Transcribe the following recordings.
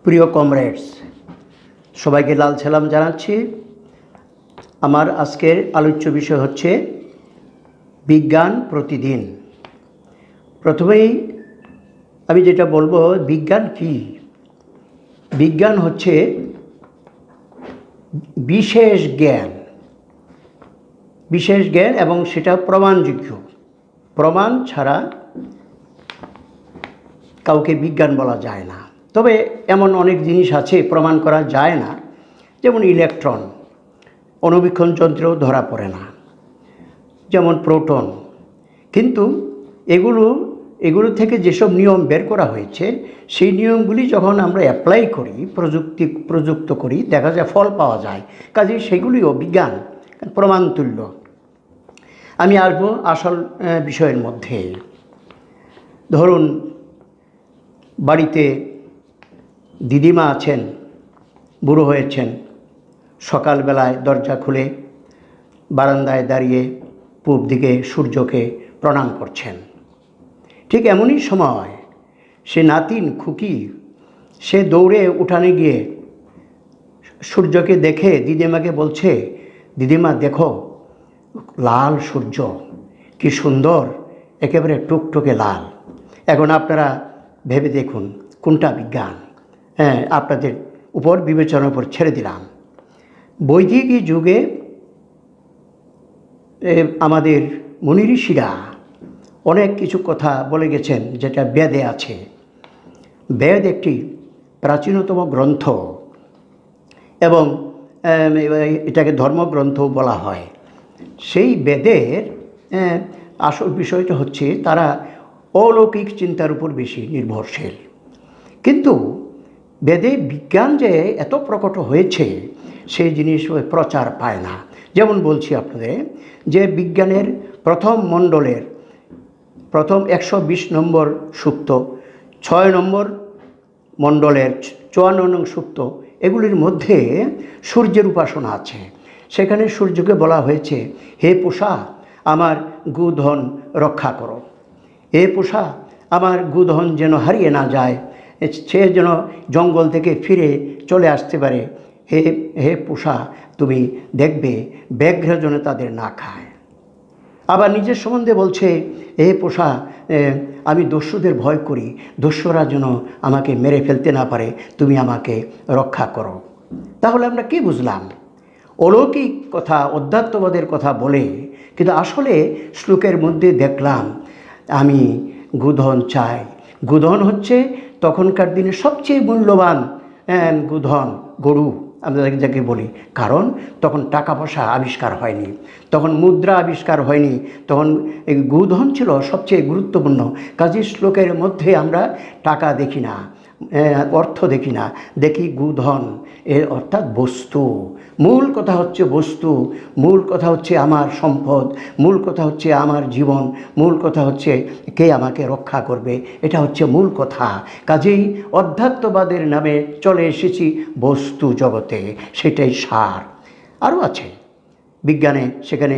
প্রিয় কমরেডস, সবাইকে লাল সালাম জানাচ্ছি। আমার আজকের আলোচ্য বিষয় হচ্ছে বিজ্ঞান প্রতিদিন। প্রথমেই আমি যেটা বলবো, বিজ্ঞান কি? বিজ্ঞান হচ্ছে বিশেষ জ্ঞান এবং সেটা প্রমাণযোগ্য। প্রমাণ ছাড়া কাউকে বিজ্ঞান বলা যায় না। তবে এমন অনেক জিনিস আছে প্রমাণ করা যায় না, যেমন ইলেকট্রন অণুবীক্ষণ যন্ত্রেও ধরা পড়ে না, যেমন প্রোটন। কিন্তু এগুলো থেকে যেসব নিয়ম বের করা হয়েছে, সেই নিয়মগুলি যখন আমরা অ্যাপ্লাই করি, প্রযুক্ত করি, দেখা যায় ফল পাওয়া যায়। কাজেই সেগুলিও বিজ্ঞান, প্রমাণতুল্য। আমি আসবো আসল বিষয়ের মধ্যে। ধরুন, বাড়িতে দিদিমা আছেন, বুড়ো হয়েছেন, সকালবেলায় দরজা খুলে বারান্দায় দাঁড়িয়ে পূব দিকে সূর্যকে প্রণাম করছেন। ঠিক এমনই সময় সে নাতিন খুকি, সে দৌড়ে উঠানে গিয়ে সূর্যকে দেখে দিদিমাকে বলছে, দিদিমা দেখো, লাল সূর্য, কি সুন্দর, একেবারে টুকটুকে লাল। এখন আপনারা ভেবে দেখুন কোনটা বিজ্ঞান। আপনাদের উপর বিবেচনার উপর ছেড়ে দিলাম। বৈদিক যুগে আমাদের মুনি ঋষিরা অনেক কিছু কথা বলে গেছেন, যেটা বেদে আছে। বেদ একটি প্রাচীনতম গ্রন্থ এবং এটাকে ধর্মগ্রন্থও বলা হয়। সেই বেদের আসল বিষয়টা হচ্ছে তারা অলৌকিক চিন্তার উপর বেশি নির্ভরশীল। কিন্তু বেদে বিজ্ঞান যে এত প্রকট হয়েছে, সেই জিনিস প্রচার পায় না। যেমন বলছি আপনাদের, যে বিজ্ঞানের প্রথম মণ্ডলের প্রথম 120 নম্বর সূক্ত, 6 নম্বর মণ্ডলের 54 নং সূক্ত, এগুলির মধ্যে সূর্যের উপাসনা আছে। সেখানে সূর্যকে বলা হয়েছে, হে পূষা, আমার গুধন রক্ষা করো। হে পূষা, আমার গুধন যেন হারিয়ে না যায়, সে যেন জঙ্গল থেকে ফিরে চলে আসতে পারে। হে পূষা, তুমি দেখবে ব্যাঘ্র যেন তাদের না খায়। আবার নিজের সম্বন্ধে বলছে, হে পূষা, আমি দস্যুদের ভয় করি, দস্যুরা যেন আমাকে মেরে ফেলতে না পারে, তুমি আমাকে রক্ষা করো। তাহলে আমরা কি বুঝলাম? অলৌকিক কথা, অধ্যাত্মবাদের কথা বলে, কিন্তু আসলে শ্লোকের মধ্যে দেখলাম আমি গুধন চাই। গুধন হচ্ছে তখনকার দিনে সবচেয়ে মূল্যবান গুধন, গরু আমরা যাকে বলি। কারণ তখন টাকা পয়সা আবিষ্কার হয়নি, তখন মুদ্রা আবিষ্কার হয়নি, তখন এই গুধন ছিল সবচেয়ে গুরুত্বপূর্ণ। কাজী শ্লোকের মধ্যে আমরা টাকা দেখি না, অর্থ দেখি না, দেখি গুধন, এর অর্থাৎ বস্তু। মূল কথা হচ্ছে বস্তু, মূল কথা হচ্ছে আমার সম্পদ, মূল কথা হচ্ছে আমার জীবন, মূল কথা হচ্ছে কে আমাকে রক্ষা করবে। এটা হচ্ছে মূল কথা। কাজেই অধ্যাত্মবাদের নামে চলে এসেছি বস্তু জগতে, সেটাই সার। আরও আছে বিজ্ঞানে, সেখানে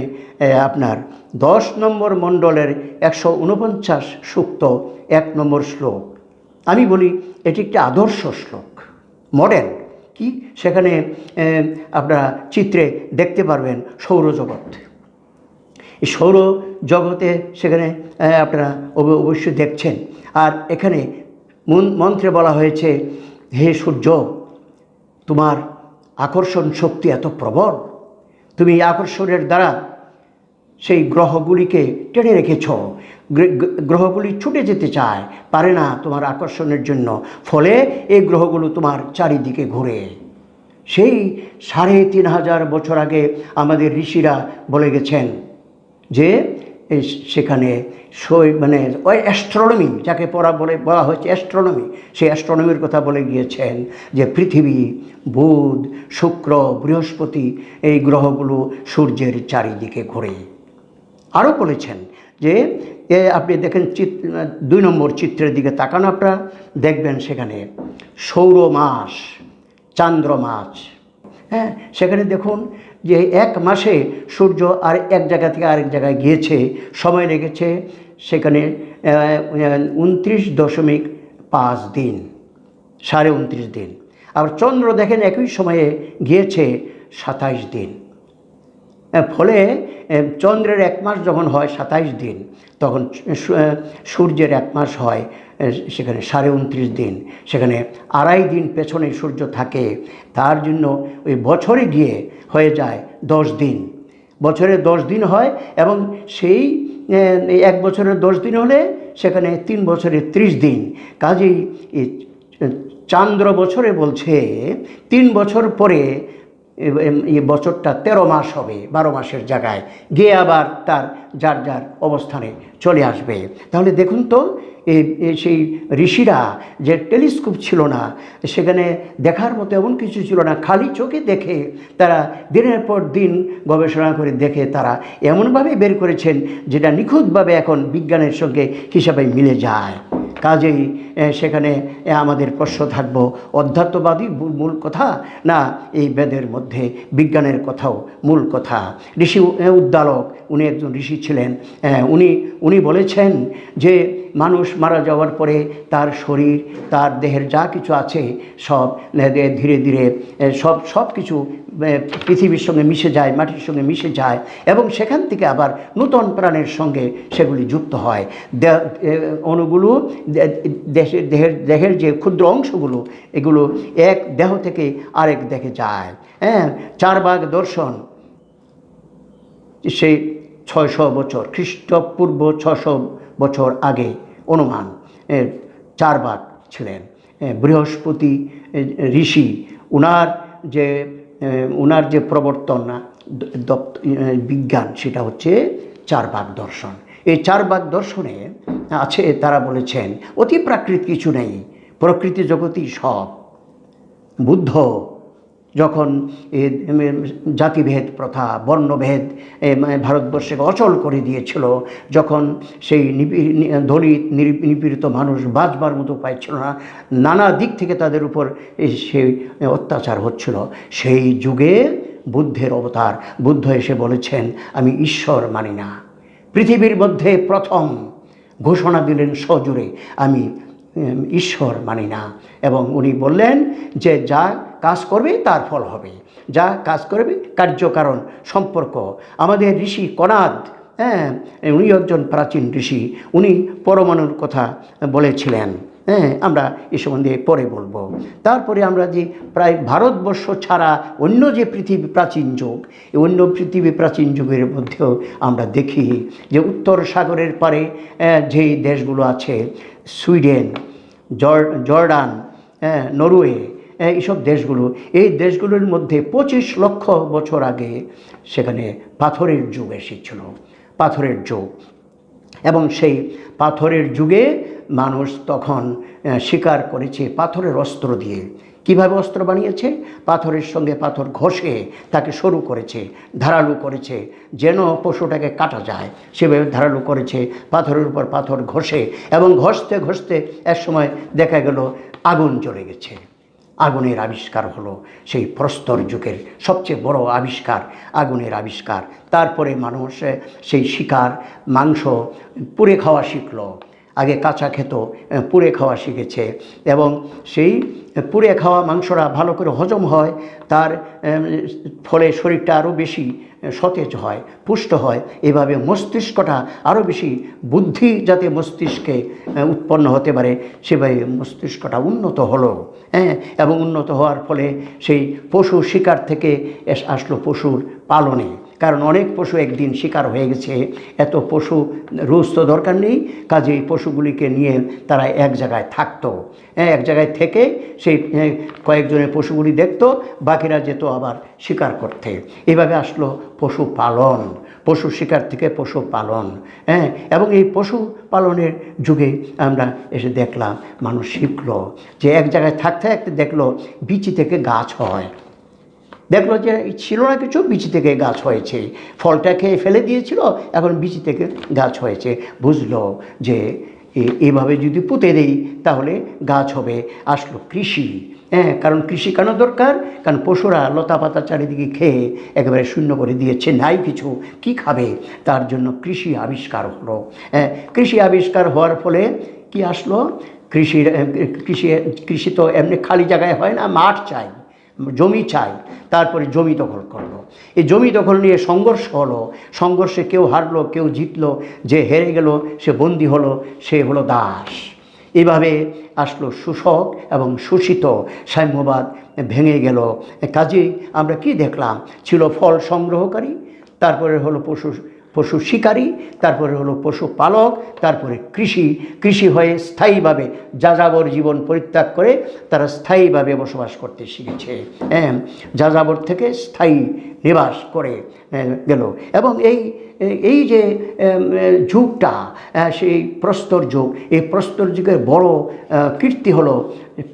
আপনার 10 নম্বর মণ্ডলের 149 সূক্ত 1 নম্বর শ্লোক। আমি বলি এটি একটি আদর্শ শ্লোক, মডেল। কি সেখানে আপনারা চিত্রে দেখতে পারবেন সৌরজগৎ। এই সৌরজগতে সেখানে আপনারা অবশ্যই দেখছেন। আর এখানে মন্ত্রে বলা হয়েছে, হে সূর্য, তোমার আকর্ষণ শক্তি এত প্রবল, তুমি আকর্ষণের দ্বারা সেই গ্রহগুলিকে টেনে রেখেছ। গ্রহগুলি ছুটে যেতে চায়, পারে না তোমার আকর্ষণের জন্য, ফলে এই গ্রহগুলো তোমার চারিদিকে ঘুরে। সেই 3500 বছর আগে আমাদের ঋষিরা বলে গেছেন যে সেখানে মানে ওই অ্যাস্ট্রোনমি, যাকে বলা হয়েছে অ্যাস্ট্রোনমি, সেই অ্যাস্ট্রোনমির কথা বলে গিয়েছেন যে পৃথিবী, বুধ, শুক্র, বৃহস্পতি, এই গ্রহগুলো সূর্যের চারিদিকে ঘোরে। আরও বলেছেন যে আপনি দেখেন 2 নম্বর চিত্রের দিকে তাকান, আপনারা দেখবেন সেখানে সৌর মাস, চান্দ্র মাস। সেখানে দেখুন যে 1 মাসে সূর্য আর এক জায়গা থেকে আরেক জায়গায় গিয়েছে, সময় লেগেছে সেখানে 29.5 দিন। 29.5 দিন। আবার চন্দ্র দেখেন একই সময়ে গিয়েছে 27 দিন। ফলে চন্দ্রের 1 মাস যখন হয় 27 দিন, তখন সূর্যের 1 মাস হয় সেখানে 29.5 দিন। সেখানে 2.5 দিন পেছনে সূর্য থাকে, তার জন্য ওই বছরে গিয়ে হয়ে যায় 10 দিন। বছরে 10 দিন হয়, এবং সেই 1 বছরের 10 দিন হলে সেখানে 3 বছরে 30 দিন। কাজেই চান্দ্র বছরে বলছে 3 বছর পরে এই বছরটা 13 মাস হবে, 12 মাসের জায়গায় গিয়ে আবার তার যার যার অবস্থানে চলে আসবে। তাহলে দেখুন তো, সেই ঋষিরা যে টেলিস্কোপ ছিল না, সেখানে দেখার মতো এমন কিছু ছিল না, খালি চোখে দেখে তারা দিনের পর দিন গবেষণা করে দেখে তারা এমনভাবে বের করেছেন যেটা নিখুঁতভাবে এখন বিজ্ঞানের সঙ্গে হিসাবে মিলে যায়। কাজেই সেখানে আমাদের প্রশ্ন থাকবো, অধ্যাত্মবাদী মূল কথা না এই বেদের মধ্যে বিজ্ঞানের কথাও মূল কথা? ঋষি উদ্দালক, উনি একজন ঋষি ছিলেন, উনি বলেছেন যে মানুষ মারা যাওয়ার পরে তার শরীর, তার দেহের যা কিছু আছে সব ধীরে ধীরে সব কিছু পৃথিবীর সঙ্গে মিশে যায়, মাটির সঙ্গে মিশে যায়, এবং সেখান থেকে আবার নূতন প্রাণের সঙ্গে সেগুলি যুক্ত হয়। অণুগুলো দেহের যে ক্ষুদ্র অংশগুলো, এগুলো এক দেহ থেকে আরেক দেহে যায়। 4 ভাগ দর্শন, সেই 600 বছর, খ্রিস্টপূর্ব 600 বছর আগে অনুমান 4 ভাগ ছিলেন। বৃহস্পতি ঋষি, উনার যে প্রবর্তন বিজ্ঞান, সেটা হচ্ছে 4 ভাগ দর্শন। এই 4 ভাগ দর্শনে আছে, তারা বলেছেন অতি প্রাকৃত কিছু নেই, প্রকৃতি জগতই সব। বুদ্ধ যখন জাতিভেদ প্রথা, বর্ণভেদ ভারতবর্ষে অচল করে দিয়েছিল, যখন সেই দলিত নিপীড়িত মানুষ বাঁচবার মতো উপায় ছিল না, নানা দিক থেকে তাদের উপর সেই অত্যাচার হচ্ছিল, সেই যুগে বুদ্ধের অবতার। বুদ্ধ এসে বলেছেন, আমি ঈশ্বর মানি না। পৃথিবীর মধ্যে প্রথম ঘোষণা দিলেন সজোরে, আমি ঈশ্বর মানি না। এবং উনি বললেন যে যা কাজ করবে তার ফল হবে, যা কাজ করবে কার্যকারণ সম্পর্ক। আমাদের ঋষি কনাদ, উনি একজন প্রাচীন ঋষি, উনি পরমাণুর কথা বলেছিলেন। আমরা এ সম্বন্ধে পরে বলবো। তারপরে আমরা যে প্রায় ভারতবর্ষ ছাড়া অন্য যে পৃথিবী প্রাচীন যুগ, এই অন্য পৃথিবী প্রাচীন যুগের মধ্যেও আমরা দেখি যে উত্তর সাগরের পারে যেই দেশগুলো আছে, সুইডেন, জর্ডান, নরওয়ে, এইসব দেশগুলো, এই দেশগুলোর মধ্যে 25 লক্ষ বছর আগে সেখানে পাথরের যুগ এসেছিল, পাথরের যুগ। এবং সেই পাথরের যুগে মানুষ তখন শিকার করেছে পাথরের অস্ত্র দিয়ে। কিভাবে অস্ত্র বানিয়েছে? পাথরের সঙ্গে পাথর ঘষে তাকে সরু করেছে, ধারালো করেছে, যেন পশুটাকে কাটা যায় সেভাবে ধারালো করেছে, পাথরের উপর পাথর ঘষে, এবং ঘষতে ঘষতে এক সময় দেখা গেল আগুন জ্বলে গেছে। আগুনের আবিষ্কার হলো সেই প্রস্তর যুগের সবচেয়ে বড় আবিষ্কার, আগুনের আবিষ্কার। তারপরে মানুষ সেই শিকার, মাংস পুড়ে খাওয়া শিখলো। আগে কাঁচা খেত, পুড়ে খাওয়া শিখেছে, এবং সেই পুড়ে খাওয়া মাংসটা ভালো করে হজম হয়, তার ফলে শরীরটা আরও বেশি সতেজ হয়, পুষ্ট হয়। এভাবে মস্তিষ্কটা আরও বেশি, বুদ্ধি যাতে মস্তিষ্কে উৎপন্ন হতে পারে সেভাবে মস্তিষ্কটা উন্নত হলো। এবং উন্নত হওয়ার ফলে সেই পশু শিকার থেকে আসলো পশুর পালনে। কারণ অনেক পশু একদিন শিকার হয়ে গেছে, এত পশু রোজ তো দরকার নেই, কাজেই পশুগুলিকে নিয়ে তারা এক জায়গায় থাকতো, এক জায়গায় থেকে সেই কয়েকজনের পশুগুলি দেখতো, বাকিরা যেত আবার শিকার করতে। এভাবে আসলো পশু পালন, পশু শিকার থেকে পশু পালন। এবং এই পশু পালনের যুগে আমরা এসে দেখলাম মানুষ শিখলো যে এক জায়গায় থাকতে থাকতে দেখলো বিচি থেকে গাছ হয়, দেখলো যে ছিল না কিছু, বিচি থেকে গাছ হয়েছে, ফলটা খেয়ে ফেলে দিয়েছিল, এখন বিচি থেকে গাছ হয়েছে। বুঝলো যে এভাবে যদি পুঁতে দেই তাহলে গাছ হবে। আসলো কৃষি। কারণ কৃষি কেন দরকার? কারণ পশুরা লতা পাতা চারিদিকে খেয়ে একেবারে শূন্য করে দিয়েছে, নাই কিছু, কি খাবে? তার জন্য কৃষি আবিষ্কার হলো। কৃষি আবিষ্কার হওয়ার ফলে কি আসলো? কৃষির কৃষি কৃষি তো এমনি খালি জায়গায় হয় না, মাঠ চাই, জমি চাই। তারপরে জমি দখল করলো। এই জমি দখল নিয়ে সংঘর্ষ হলো, সংঘর্ষে কেউ হারলো, কেউ জিতলো, যে হেরে গেল সে বন্দী হলো, সে হলো দাস। এভাবে আসলো শোষক এবং শোষিত, সাম্যবাদ ভেঙে গেল। কাজেই আমরা কি দেখলাম, ছিল ফল সংগ্রহকারী, তারপরে হলো পশু শিকারী, তারপরে হলো পশুপালক, তারপরে কৃষি হয়ে স্থায়ীভাবে যাযাবর জীবন পরিত্যাগ করে তারা স্থায়ীভাবে বসবাস করতে শিখেছে। যাযাবর থেকে স্থায়ী নিবাস করে গেল। এবং এই যে যুগটা, সেই প্রস্তর যুগ, এই প্রস্তর যুগের বড় কীর্তি হলো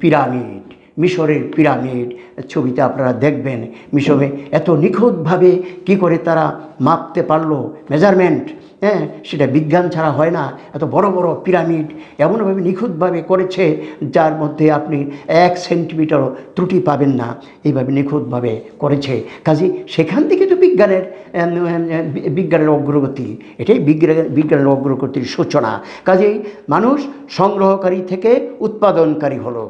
পিরামিড। মিশরের পিরামিড ছবিতে আপনারা দেখবেন, মিশরে এত নিখুঁতভাবে কি করে তারা মাপতে পারলো, মেজারমেন্ট, সেটা বিজ্ঞান ছাড়া হয় না। এত বড় বড় পিরামিড এমনভাবে নিখুঁতভাবে করেছে, যার মধ্যে আপনি 1 সেন্টিমিটারও ত্রুটি পাবেন না, এইভাবে নিখুঁতভাবে করেছে। কাজে সেখান থেকে তো বিজ্ঞানের অগ্রগতি, এটাই বিজ্ঞানের অগ্রগতির সূচনা। কাজেই মানুষ সংগ্রহকারী থেকে উৎপাদনকারী হলো,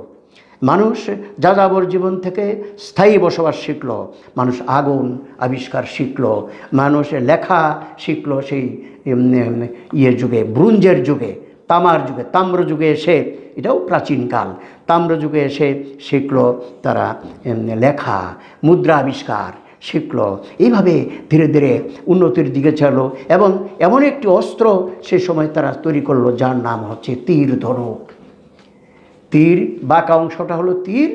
মানুষ যাযাবর জীবন থেকে স্থায়ী বসবাস শিখল, মানুষ আগুন আবিষ্কার শিখল, মানুষ লেখা শিখল সেই যুগে, ব্রোঞ্জের যুগে, তামার যুগে, তাম্র যুগে এসে, এটাও প্রাচীনকাল, তাম্র যুগে এসে শিখল তারা লেখা, মুদ্রা আবিষ্কার শিখল। এইভাবে ধীরে ধীরে উন্নতির দিকে চলো। এবং এমন একটি অস্ত্র সে সময় তারা তৈরি করলো, যার নাম হচ্ছে তীর ধনুক। তীর বাঁকা অংশটা হলো তীর,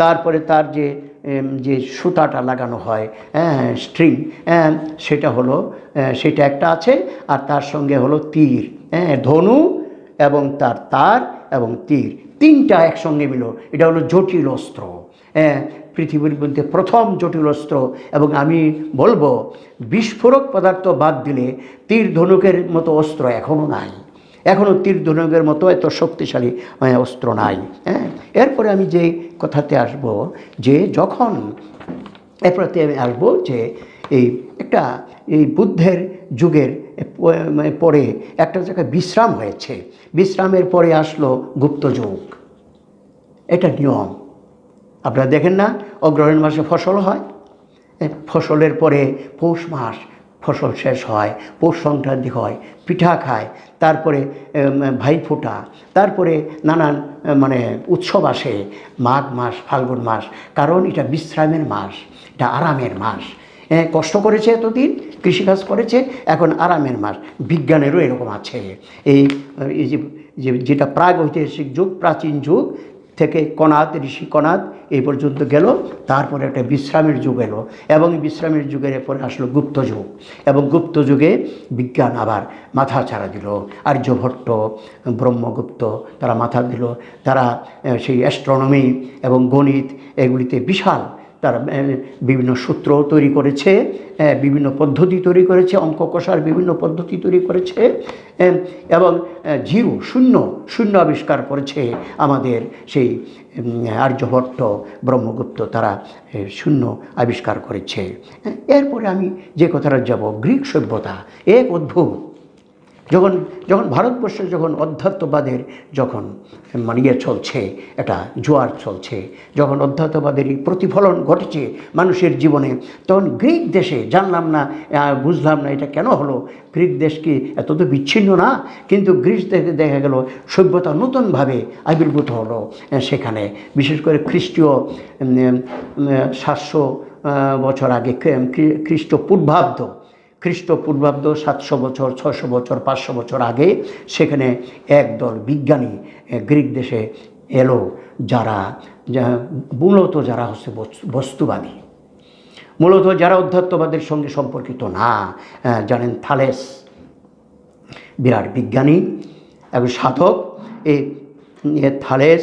তারপরে তার যে সুতাটা লাগানো হয়, স্ট্রিং, সেটা একটা আছে, আর তার সঙ্গে হলো তীর, ধনু এবং তার এবং তীর, তিনটা একসঙ্গে মিলো, এটা হলো জটিল অস্ত্র, পৃথিবীর মধ্যে প্রথম জটিল অস্ত্র। এবং আমি বলবো, বিস্ফোরক পদার্থ বাদ দিলে তীর ধনুকের মতো অস্ত্র এখনও নাই, এখনও তীর ধনুকের মতো এত শক্তিশালী অস্ত্র নাই। এরপরে আমি যে কথাতে আসব, যে যখন এরপরে আমি আসবো যে এই বুদ্ধের যুগের পরে একটা জায়গায় বিশ্রাম হয়েছে, বিশ্রামের পরে আসলো গুপ্ত যুগ। এটা নিয়ম, আপনারা দেখেন না, অগ্রহায়ণ মাসে ফসল হয়, ফসলের পরে পৌষ মাস ফসল শেষ হয়, পৌষ সংক্রান্তি হয়, পিঠা খায়, তারপরে ভাইফোঁটা, তারপরে নানান উৎসব আসে, মাঘ মাস, ফাল্গুন মাস, কারণ এটা বিশ্রামের মাস, এটা আরামের মাস। কষ্ট করেছে এতদিন, কৃষিকাজ করেছে, এখন আরামের মাস। বিজ্ঞানেরও এরকম আছে। যেটা প্রাগ ঐতিহাসিক যুগ, প্রাচীন যুগ থেকে ঋষি কনাদ এই পর্যন্ত গেল, তারপরে একটা বিশ্রামের যুগ এলো, এবং বিশ্রামের যুগের পরে আসলো গুপ্ত যুগ। এবং গুপ্ত যুগে বিজ্ঞান আবার মাথা ছাড়া দিল, আর্যভট্ট, ব্রহ্মগুপ্ত, তারা মাথা দিল, তারা সেই অ্যাস্ট্রোনমি এবং গণিত এগুলিতে বিশাল তারা বিভিন্ন সূত্র তৈরি করেছে, বিভিন্ন পদ্ধতি তৈরি করেছে, অঙ্ক কষার বিভিন্ন পদ্ধতি তৈরি করেছে, এবং শূন্য আবিষ্কার করেছে আমাদের সেই আর্যভট্ট, ব্রহ্মগুপ্ত, তারা শূন্য আবিষ্কার করেছে। এরপরে আমি যে কথাটা যাব, গ্রিক সভ্যতা এক অদ্ভুত। যখন ভারতবর্ষে যখন অধ্যাত্মবাদের চলছে, একটা জোয়ার চলছে, যখন অধ্যাত্মবাদেরই প্রতিফলন ঘটেছে মানুষের জীবনে, তখন গ্রিক দেশে জানলাম না, বুঝলাম না এটা কেন হলো, গ্রিক দেশ কি এত তো বিচ্ছিন্ন না, কিন্তু গ্রিস দেশে দেখা গেল সভ্যতা নতুনভাবে আবির্ভূত হলো সেখানে, বিশেষ করে খ্রিস্টীয় 700 বছর আগে, খ্রিস্টপূর্বাব্দ 700 বছর, 600 বছর, 500 বছর আগে সেখানে একদল বিজ্ঞানী গ্রিক দেশে এলো, যারা মূলত যারা হচ্ছে বস্তুবাদী, মূলত যারা অধ্যাত্মবাদের সঙ্গে সম্পর্কিত না। জানেন, থালেস বিরাট বিজ্ঞানী এবং সাধক। এই থালেস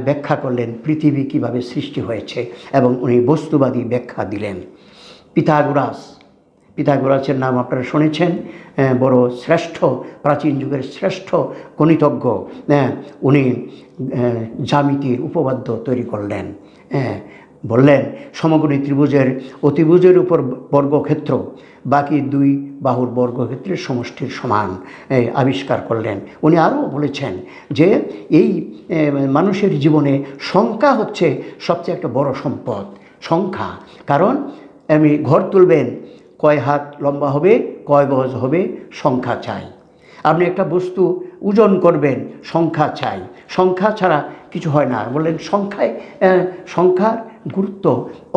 ব্যাখ্যা করলেন পৃথিবী কীভাবে সৃষ্টি হয়েছে, এবং উনি বস্তুবাদী ব্যাখ্যা দিলেন। পিথাগোরাসের নাম আপনারা শুনেছেন, বড় শ্রেষ্ঠ, প্রাচীন যুগের শ্রেষ্ঠ গণিতজ্ঞ। উনি জ্যামিতির উপপাদ্য তৈরি করলেন, বললেন সমকোণী ত্রিভুজের অতিভুজের উপর বর্গক্ষেত্র বাকি দুই বাহুর বর্গক্ষেত্রের সমষ্টির সমান আবিষ্কার করলেন। উনি আরও বলেছেন যে এই মানুষের জীবনে সংখ্যা হচ্ছে সবচেয়ে একটা বড় সম্পদ। সংখ্যা, কারণ আমি ঘর তুলবেন, কয় হাত লম্বা হবে, কয় গজ হবে, সংখ্যা চাই। আপনি একটা বস্তু ওজন করবেন, সংখ্যা চাই। সংখ্যা ছাড়া কিছু হয় না। বললেন সংখ্যার গুরুত্ব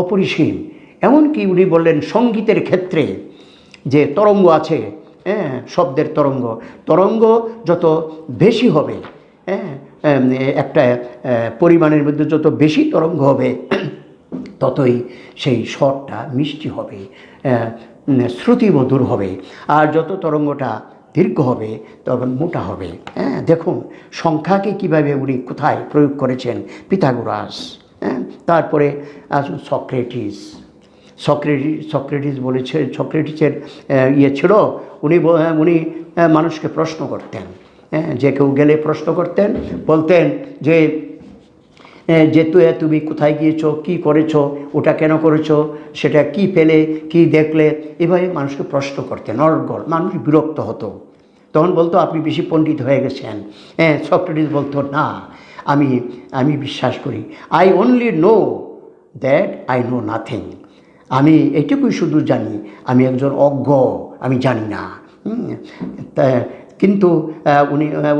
অপরিসীম। এমনকি উনি বললেন সঙ্গীতের ক্ষেত্রে যে তরঙ্গ আছে, শব্দের তরঙ্গ যত বেশি হবে, একটা পরিমাণের মধ্যে যত বেশি তরঙ্গ হবে ততই সেই স্বরটা মিষ্টি হবে, শ্রুতিমধুর হবে। আর যত তরঙ্গটা দীর্ঘ হবে তখন মোটা হবে। দেখুন সংখ্যাকে কীভাবে উনি কোথায় প্রয়োগ করেছেন, পিথাগোরাস। তারপরে আসুন সক্রেটিস বলেছে, সক্রেটিসের ছিল, উনি মানুষকে প্রশ্ন করতেন। যে কেউ গেলে প্রশ্ন করতেন, বলতেন যে তুমি কোথায় গিয়েছো, কি করেছো, ওটা কেন করেছো, সেটা কি পেলে, কি দেখলে, এভাবে মানুষকে প্রশ্ন করতেন। অনর্গল মানুষ বিরক্ত হতো। তখন বলতো আপনি বেশি পণ্ডিত হয়ে গেছেন। সক্রেটিস বলতো না, আমি বিশ্বাস করি, I only know that I know nothing. আমি এটুকুই শুধু জানি, আমি একজন অজ্ঞ, আমি জানি না। কিন্তু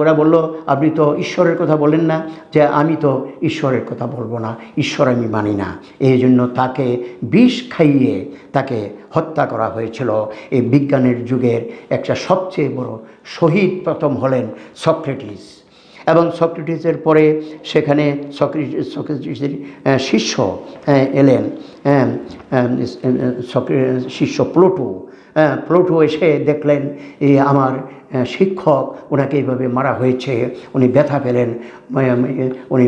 ওরা বলল আপনি তো ঈশ্বরের কথা বলেন না, যে আমি তো ঈশ্বরের কথা বলবো না, ঈশ্বর আমি মানি না। এই জন্য তাকে বিষ খাইয়ে তাকে হত্যা করা হয়েছিল। এই বিজ্ঞানের যুগের একটা সবচেয়ে বড় শহীদ প্রথম হলেন সক্রেটিস। এবং সক্রেটিসের পরে সেখানে সক্রেটিসের শিষ্য এলেন, শিষ্য প্লুটো এসে দেখলেন আমার শিক্ষক, ওনাকে এইভাবে মারা হয়েছে, উনি ব্যথা পেলেন, উনি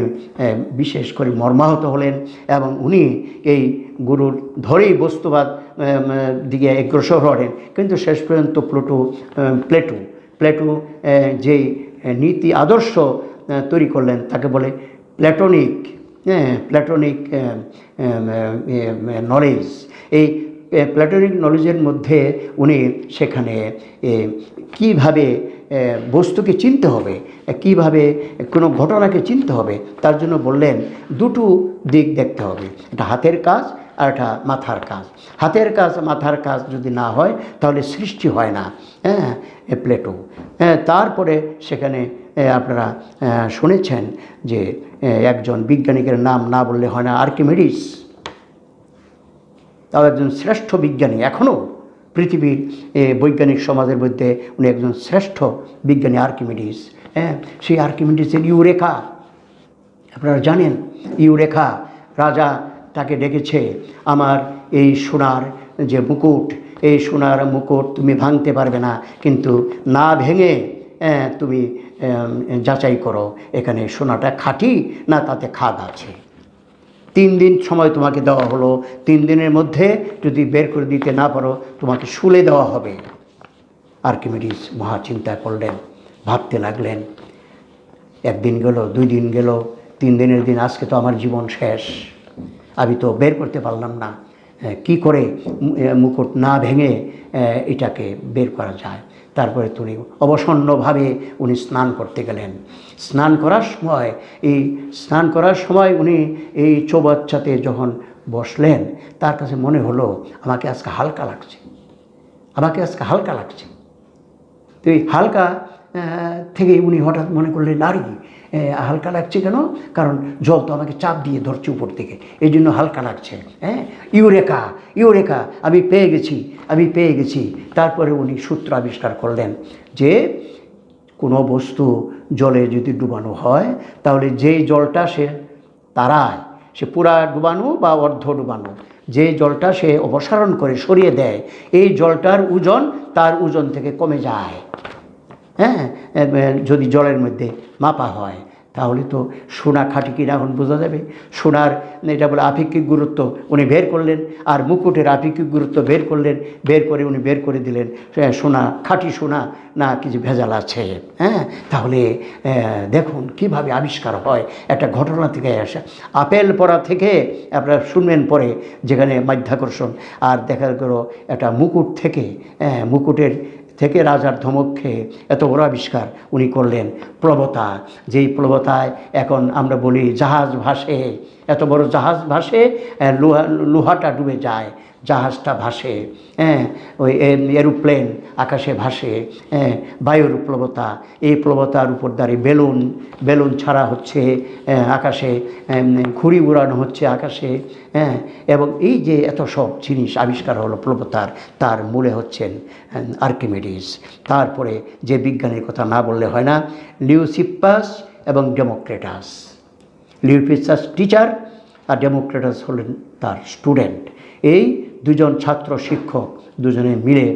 বিশেষ করে মর্মাহত হলেন এবং উনি এই গুরুর ধরেই বস্তুবাদ দিকে অগ্রসর হলেন। কিন্তু শেষ পর্যন্ত প্লেটো যেই নীতি আদর্শ তৈরি করলেন তাকে বলে প্ল্যাটনিক নলেজ। এই প্ল্যাটনিক নলেজের মধ্যে উনি সেখানে কিভাবে বস্তুকে চিনতে হবে, কিভাবে কোনো ঘটনাকে চিনতে হবে, তার জন্য বললেন দুটো দিক দেখতে হবে, একটা হাতের কাজ আর একটা মাথার কাজ। হাতের কাজ মাথার কাজ যদি না হয় তাহলে সৃষ্টি হয় না। প্লেটো। তারপরে সেখানে আপনারা শুনেছেন যে একজন বিজ্ঞানিকের নাম না বললে হয় না, আর্কিমিডিস। তাও একজন শ্রেষ্ঠ বিজ্ঞানী, এখনও পৃথিবীর বৈজ্ঞানিক সমাজের মধ্যে উনি একজন শ্রেষ্ঠ বিজ্ঞানী, আর্কিমিডিস। সেই আর্কিমিডিসের ইউরেকা আপনারা জানেন। ইউরেকা, রাজা তাকে ডেকেছে, আমার এই সোনার যে মুকুট, এই সোনার মুকুট তুমি ভাঙতে পারবে না, কিন্তু না ভেঙে তুমি যাচাই করো এখানে সোনাটা খাঁটি না তাতে খাদ আছে। 3 দিন সময় তোমাকে দেওয়া হলো, 3 দিনের মধ্যে যদি বের করে দিতে না পারো তোমাকে শুলে দেওয়া হবে। আর্কিমিডিস মহা চিন্তায় পড়লেন, ভাবতে লাগলেন। 1 দিন গেল, 2 দিন গেল, 3 দিনের দিন, আজকে তো আমার জীবন শেষ, আমি তো বের করতে পারলাম না, কি করে মুকুট না ভেঙে এটাকে বের করা যায়। তারপরে তিনি অবসন্নভাবে উনি স্নান করতে গেলেন। স্নান করার সময় উনি এই চৌবাচ্চাতে যখন বসলেন, তার কাছে মনে হলো আমাকে আজকে হালকা লাগছে। তো এই হালকা থেকে উনি হঠাৎ মনে করলেন, নারী হালকা লাগছে কেন? কারণ জল তো আমাকে চাপ দিয়ে ধরছে উপর থেকে, এই জন্য হালকা লাগছে। ইউরেকা, আমি পেয়ে গেছি। তারপরে উনি সূত্র আবিষ্কার করলেন যে কোনো বস্তু জলে যদি ডুবানো হয় তাহলে যেই জলটা সে তারায়, সে পুরা ডুবানো বা অর্ধ ডুবানো, যে জলটা সে অপসারণ করে সরিয়ে দেয়, এই জলটার ওজন তার ওজন থেকে কমে যায়। যদি জলের মধ্যে মাপা হয় তাহলে তো সোনা খাঁটি কিনা এখন বোঝা যাবে। সোনার এটা বলে আপেক্ষিক গুরুত্ব উনি বের করলেন, আর মুকুটের আপেক্ষিক গুরুত্ব বের করলেন, বের করে উনি বের করে দিলেন সোনা খাঁটি সোনা না কিছু ভেজাল আছে। হ্যাঁ, তাহলে দেখুন কিভাবে আবিষ্কার হয় একটা ঘটনা থেকে আসা। আপেল পড়া থেকে আপনারা শুনবেন পরে, যেখানে মাধ্যাকর্ষণ, আর দেখা গেল একটা মুকুট থেকে, মুকুটের থেকে রাজার ধমক খেয়ে এত বড় আবিষ্কার উনি করলেন। প্লবতা, যেই প্লবতায় এখন আমরা বলি জাহাজ ভাসে, এত বড় জাহাজ ভাসে, লোহাটা ডুবে যায়, জাহাজটা ভাসে। ওই এরোপ্লেন আকাশে ভাসে, বায়ুর প্লবতা। এই প্লবতার উপর দাঁড়িয়ে বেলুন ছাড়া হচ্ছে আকাশে, ঘুড়ি উড়ানো হচ্ছে আকাশে। এবং এই যে এত সব জিনিস আবিষ্কার হলো প্লবতার, তার মূলে হচ্ছেন আর্কিমিডিস। তারপরে যে বিজ্ঞানীর কথা না বললে হয় না, লিউসিপাস এবং ডেমোক্রেটাস। লিউসিপাস টিচার আর ডেমোক্রেটাস হলেন তার স্টুডেন্ট। এই দুজন ছাত্র শিক্ষক দুজনে মিলে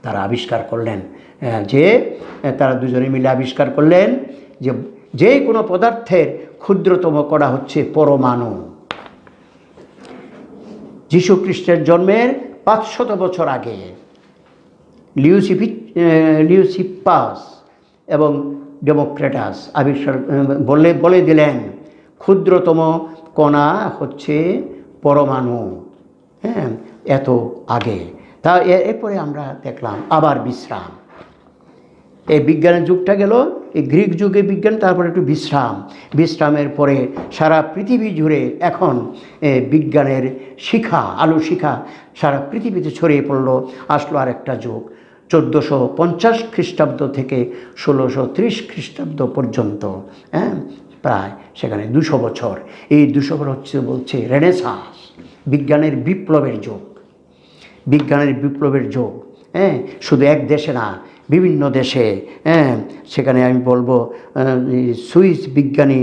তারা আবিষ্কার করলেন তারা দুজনে মিলে আবিষ্কার করলেন যে কোনো পদার্থের ক্ষুদ্রতম কণা হচ্ছে পরমাণু। যীশু খ্রিস্টের জন্মের 500 বছর আগে লিউসিপাস এবং ডেমোক্রেটাস আবিষ্কার বলে দিলেন ক্ষুদ্রতম কণা হচ্ছে পরমাণু। এত আগে। তা এরপরে আমরা দেখলাম আবার বিশ্রাম। এই বিজ্ঞানের যুগটা গেল, এই গ্রিক যুগে বিজ্ঞান, তারপরে একটু বিশ্রামের পরে সারা পৃথিবী জুড়ে এখন বিজ্ঞানের আলো শিখা সারা পৃথিবীতে ছড়িয়ে পড়লো। আসলো আর একটা যুগ, 1450 খ্রিস্টাব্দ থেকে 1630 খ্রিস্টাব্দ পর্যন্ত, প্রায় সেখানে 200 বছর। এই 200 বছর বলছে রেনেসাঁস, বিজ্ঞানের বিপ্লবের যুগ। শুধু এক দেশে না, বিভিন্ন দেশে। সেখানে আমি বলবো সুইস বিজ্ঞানী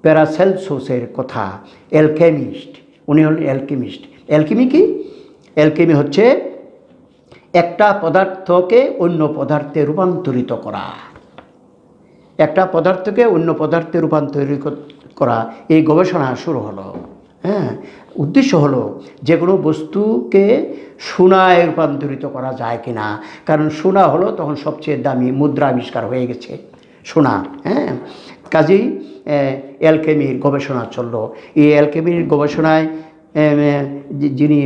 প্যারাসেলসোসের কথা, উনি হলেন অ্যালকেমিস্ট। অ্যালকেমি কি? অ্যালকেমি হচ্ছে একটা পদার্থকে অন্য পদার্থে রূপান্তরিত করা। একটা পদার্থকে অন্য পদার্থে রূপান্তরিত করা, এই গবেষণা শুরু হলো। উদ্দেশ্য হলো যে কোনো বস্তুকে সোনায় রূপান্তরিত করা যায় কি না, কারণ সোনা হলো তখন সবচেয়ে দামি মুদ্রা আবিষ্কার হয়ে গেছে সোনা। কাজেই অ্যালকেমির গবেষণা চললো। এই অ্যালকেমির গবেষণায় যিনি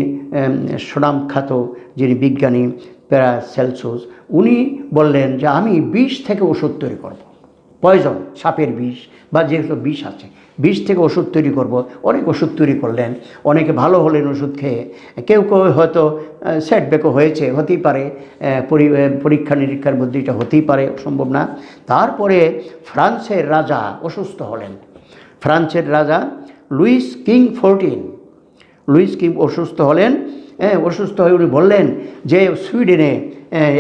সুনামখ্যাত যিনি বিজ্ঞানী প্যারাসেলসোস, উনি বললেন যে আমি বিষ থেকে ওষুধ তৈরি করব, পয়জন, সাপের বিষ বা যেহেতু বিষ আছে, বিষ থেকে ওষুধ তৈরি করব। অনেক ওষুধ তৈরি করলেন, অনেকে ভালো হলেন ওষুধ খেয়ে, কেউ হয়তো সেটব্যাকও হয়েছে, হতেই পারে, পরীক্ষা নিরীক্ষার মধ্যে এটা হতেই পারে, সম্ভব না। তারপরে ফ্রান্সের রাজা অসুস্থ হলেন। ফ্রান্সের রাজা লুইস কিং অসুস্থ হলেন। অসুস্থ হয়ে উনি বললেন যে সুইডেনে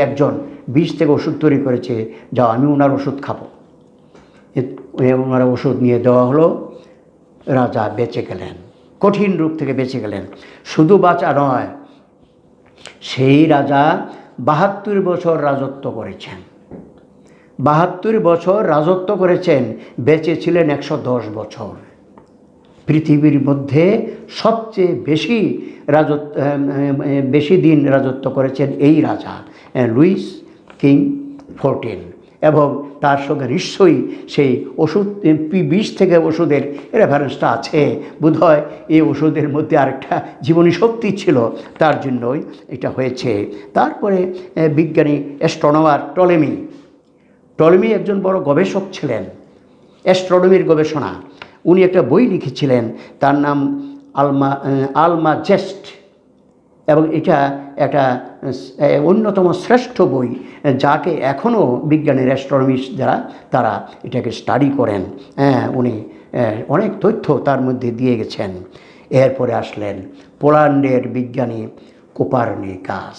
একজন বিষ থেকে ওষুধ তৈরি করেছে, যাও আমি ওনার ওষুধ খাবো। ওনারা ওষুধ নিয়ে দেওয়া হলো, রাজা বেঁচে গেলেন, কঠিন রোগ থেকে বেঁচে গেলেন। শুধু বাঁচা নয়, সেই রাজা 72 বছর রাজত্ব করেছেন। 72 বছর রাজত্ব করেছেন, বেঁচে ছিলেন 110 বছর। পৃথিবীর মধ্যে সবচেয়ে বেশি দিন রাজত্ব করেছেন এই রাজা লুইস কিং 14। এবং তার সঙ্গে নিশ্চয়ই সেই ওষুধ বিষ থেকে ওষুধের রেফারেন্সটা আছে বোধহয়। এই ওষুধের মধ্যে আরেকটা জীবনী শক্তি ছিল, তার জন্যই এটা হয়েছে। তারপরে বিজ্ঞানী অ্যাস্ট্রোনমার টলেমি একজন বড় গবেষক ছিলেন, অ্যাস্ট্রোনমির গবেষণা। উনি একটা বই লিখেছিলেন, তার নাম আলমাজেস্ট, এবং এটা একটা অন্যতম শ্রেষ্ঠ বই, যাকে এখনও বিজ্ঞানের অ্যাস্ট্রোনমিস্ট যারা তারা এটাকে স্টাডি করেন। উনি অনেক তথ্য তার মধ্যে দিয়ে গেছেন। এরপরে আসলেন পোল্যান্ডের বিজ্ঞানী কোপার্নিকাস।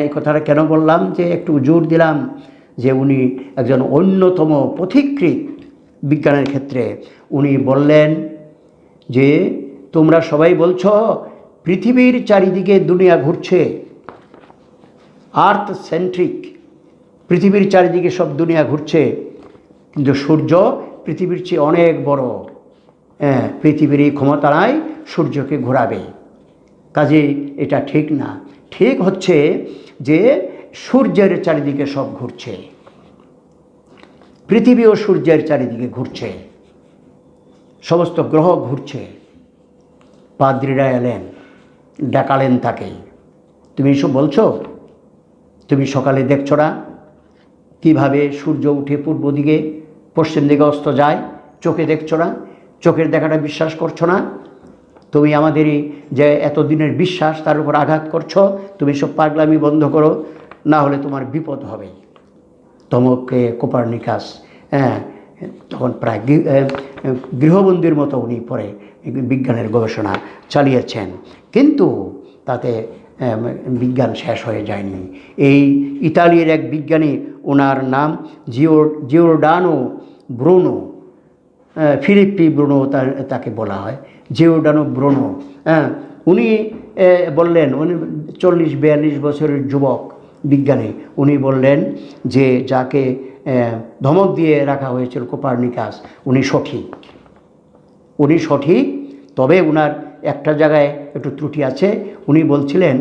এই কথাটা কেন বললাম, যে একটু জোর দিলাম যে উনি একজন অন্যতম পথিকৃৎ বিজ্ঞানের ক্ষেত্রে। উনি বললেন যে তোমরা সবাই বলছ পৃথিবীর চারিদিকে দুনিয়া ঘুরছে, আর্থ সেন্ট্রিক, পৃথিবীর চারিদিকে সব দুনিয়া ঘুরছে, কিন্তু সূর্য পৃথিবীর চেয়ে অনেক বড়। হ্যাঁ, পৃথিবীর এই ক্ষমতা নাই সূর্যকে ঘোরাবে। কাজেই এটা ঠিক না। ঠিক হচ্ছে যে সূর্যের চারিদিকে সব ঘুরছে, পৃথিবীও সূর্যের চারিদিকে ঘুরছে, সমস্ত গ্রহ ঘুরছে। পাদ্রীরা এলেন, ডাকালেন তাকে, তুমি এসব বলছো? তুমি সকালে দেখছো না কীভাবে সূর্য উঠে পূর্ব দিকে পশ্চিম দিকে অস্ত যায়? চোখে দেখছো না? চোখের দেখাটা বিশ্বাস করছো না? তুমি আমাদেরই যে এতদিনের বিশ্বাস তার উপর আঘাত করছো। তুমি সব পাগলামি বন্ধ করো, না হলে তোমার বিপদ হবে। তমকে কোপার্নিকাস তখন প্রায় গৃহবন্দীর মতো উনি পরে বিজ্ঞানের গবেষণা চালিয়েছেন, কিন্তু তাতে বিজ্ঞান শেষ হয়ে যায়নি। এই ইতালির এক বিজ্ঞানী, ওনার নাম জিওর্ডানো ব্রুনো, ফিলিপ্পি ব্রুনো তাকে বলা হয়, জিওর্ডানো ব্রুনো। উনি বললেন, উনি 40-42 বছরের যুবক বিজ্ঞানী, উনি বললেন যে যাকে ধমক দিয়ে রাখা হয়েছিল কোপার্নিকাস, উনি সঠিক। তবে উনার একটা জায়গায় একটু ত্রুটি আছে। উনি বলছিলেন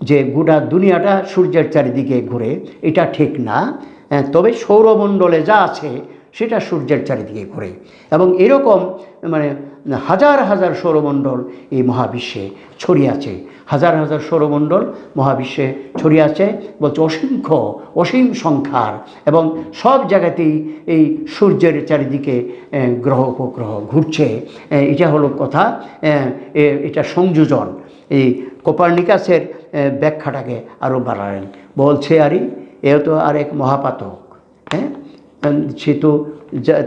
যে গোটা দুনিয়াটা সূর্যের চারিদিকে ঘুরে, এটা ঠিক না। তবে সৌরমণ্ডলে যা আছে সেটা সূর্যের চারিদিকে ঘুরে, এবং এরকম মানে হাজার হাজার সৌরমণ্ডল এই মহাবিশ্বে ছড়িয়ে আছে। হাজার হাজার সৌরমণ্ডল মহাবিশ্বে ছড়িয়ে আছে, বলছে অসীম সংখ্যার, এবং সব জায়গাতেই এই সূর্যের চারিদিকে গ্রহ উপগ্রহ ঘুরছে। এটা হলো কথা। এটা সংযোজন। এই কোপার্নিকাসের ব্যাখ্যাটাকে আরও বাড়ালেন, বলছে আরে এ তো আরেক মহাপাতক। হ্যাঁ, সে তো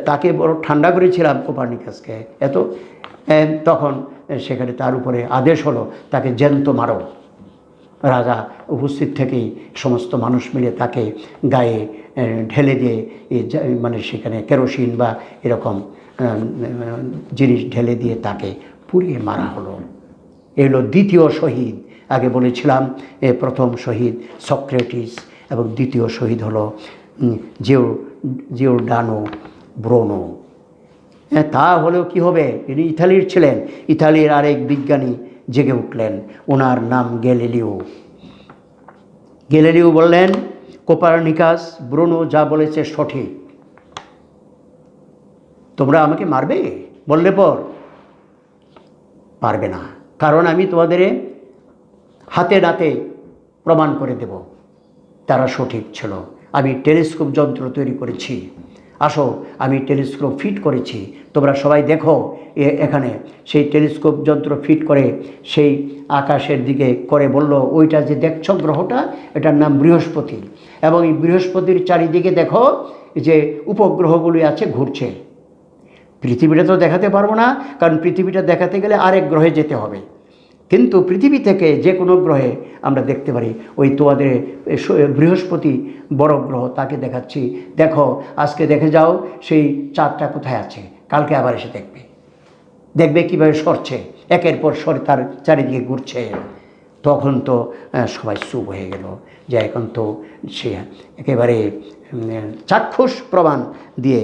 তাকে বড় ঠান্ডা করেছিলাম কোপার্নিকাসকে এত, তখন সেখানে তার উপরে আদেশ হলো তাকে জ্যান্ত মারো। রাজা উপস্থিত থেকেই সমস্ত মানুষ মিলে তাকে গায়ে ঢেলে দিয়ে মানে সেখানে কেরোসিন বা এরকম জিনিস ঢেলে দিয়ে তাকে পুড়িয়ে মারা হলো। এলো দ্বিতীয় শহীদ। আগে বলেছিলাম প্রথম শহীদ সক্রেটিস, এবং দ্বিতীয় শহীদ হলো জিওর্ডানো ব্রুনো। তা হলেও কি হবে, ইনি ইতালির ছিলেন। ইতালির আরেক বিজ্ঞানী জেগে উঠলেন, ওনার নাম গ্যালিলিও বললেন কোপার্নিকাস ব্রুনো যা বলেছে সঠিক, তোমরা আমাকে মারবে বললে পর পারবে না, কারণ আমি তোমাদের হাতে নাতে প্রমাণ করে দেব তারা সঠিক ছিল। আমি টেলিস্কোপ যন্ত্র তৈরি করেছি, আসো আমি টেলিস্কোপ ফিট করেছি, তোমরা সবাই দেখো। এখানে সেই টেলিস্কোপ যন্ত্র ফিট করে সেই আকাশের দিকে করে বলল, ওইটা যে দেখছো গ্রহটা, এটার নাম বৃহস্পতি, এবং এই বৃহস্পতির চারিদিকে দেখো যে উপগ্রহগুলি আছে ঘুরছে। পৃথিবীটা তো দেখাতে পারবো না, কারণ পৃথিবীটা দেখাতে গেলে আরেক গ্রহে যেতে হবে, কিন্তু পৃথিবী থেকে যে কোনো গ্রহে আমরা দেখতে পারি। ওই তোমাদের বৃহস্পতি বড় গ্রহ, তাকে দেখাচ্ছি, দেখো আজকে দেখে যাও সেই চাঁদটা কোথায় আছে, কালকে আবার এসে দেখবে কীভাবে সরছে, একের পর সরে তার চারিদিকে ঘুরছে। তখন তো সবাই চুপ হয়ে গেল, যে এখন তো সে একেবারে চাক্ষুষ প্রমাণ দিয়ে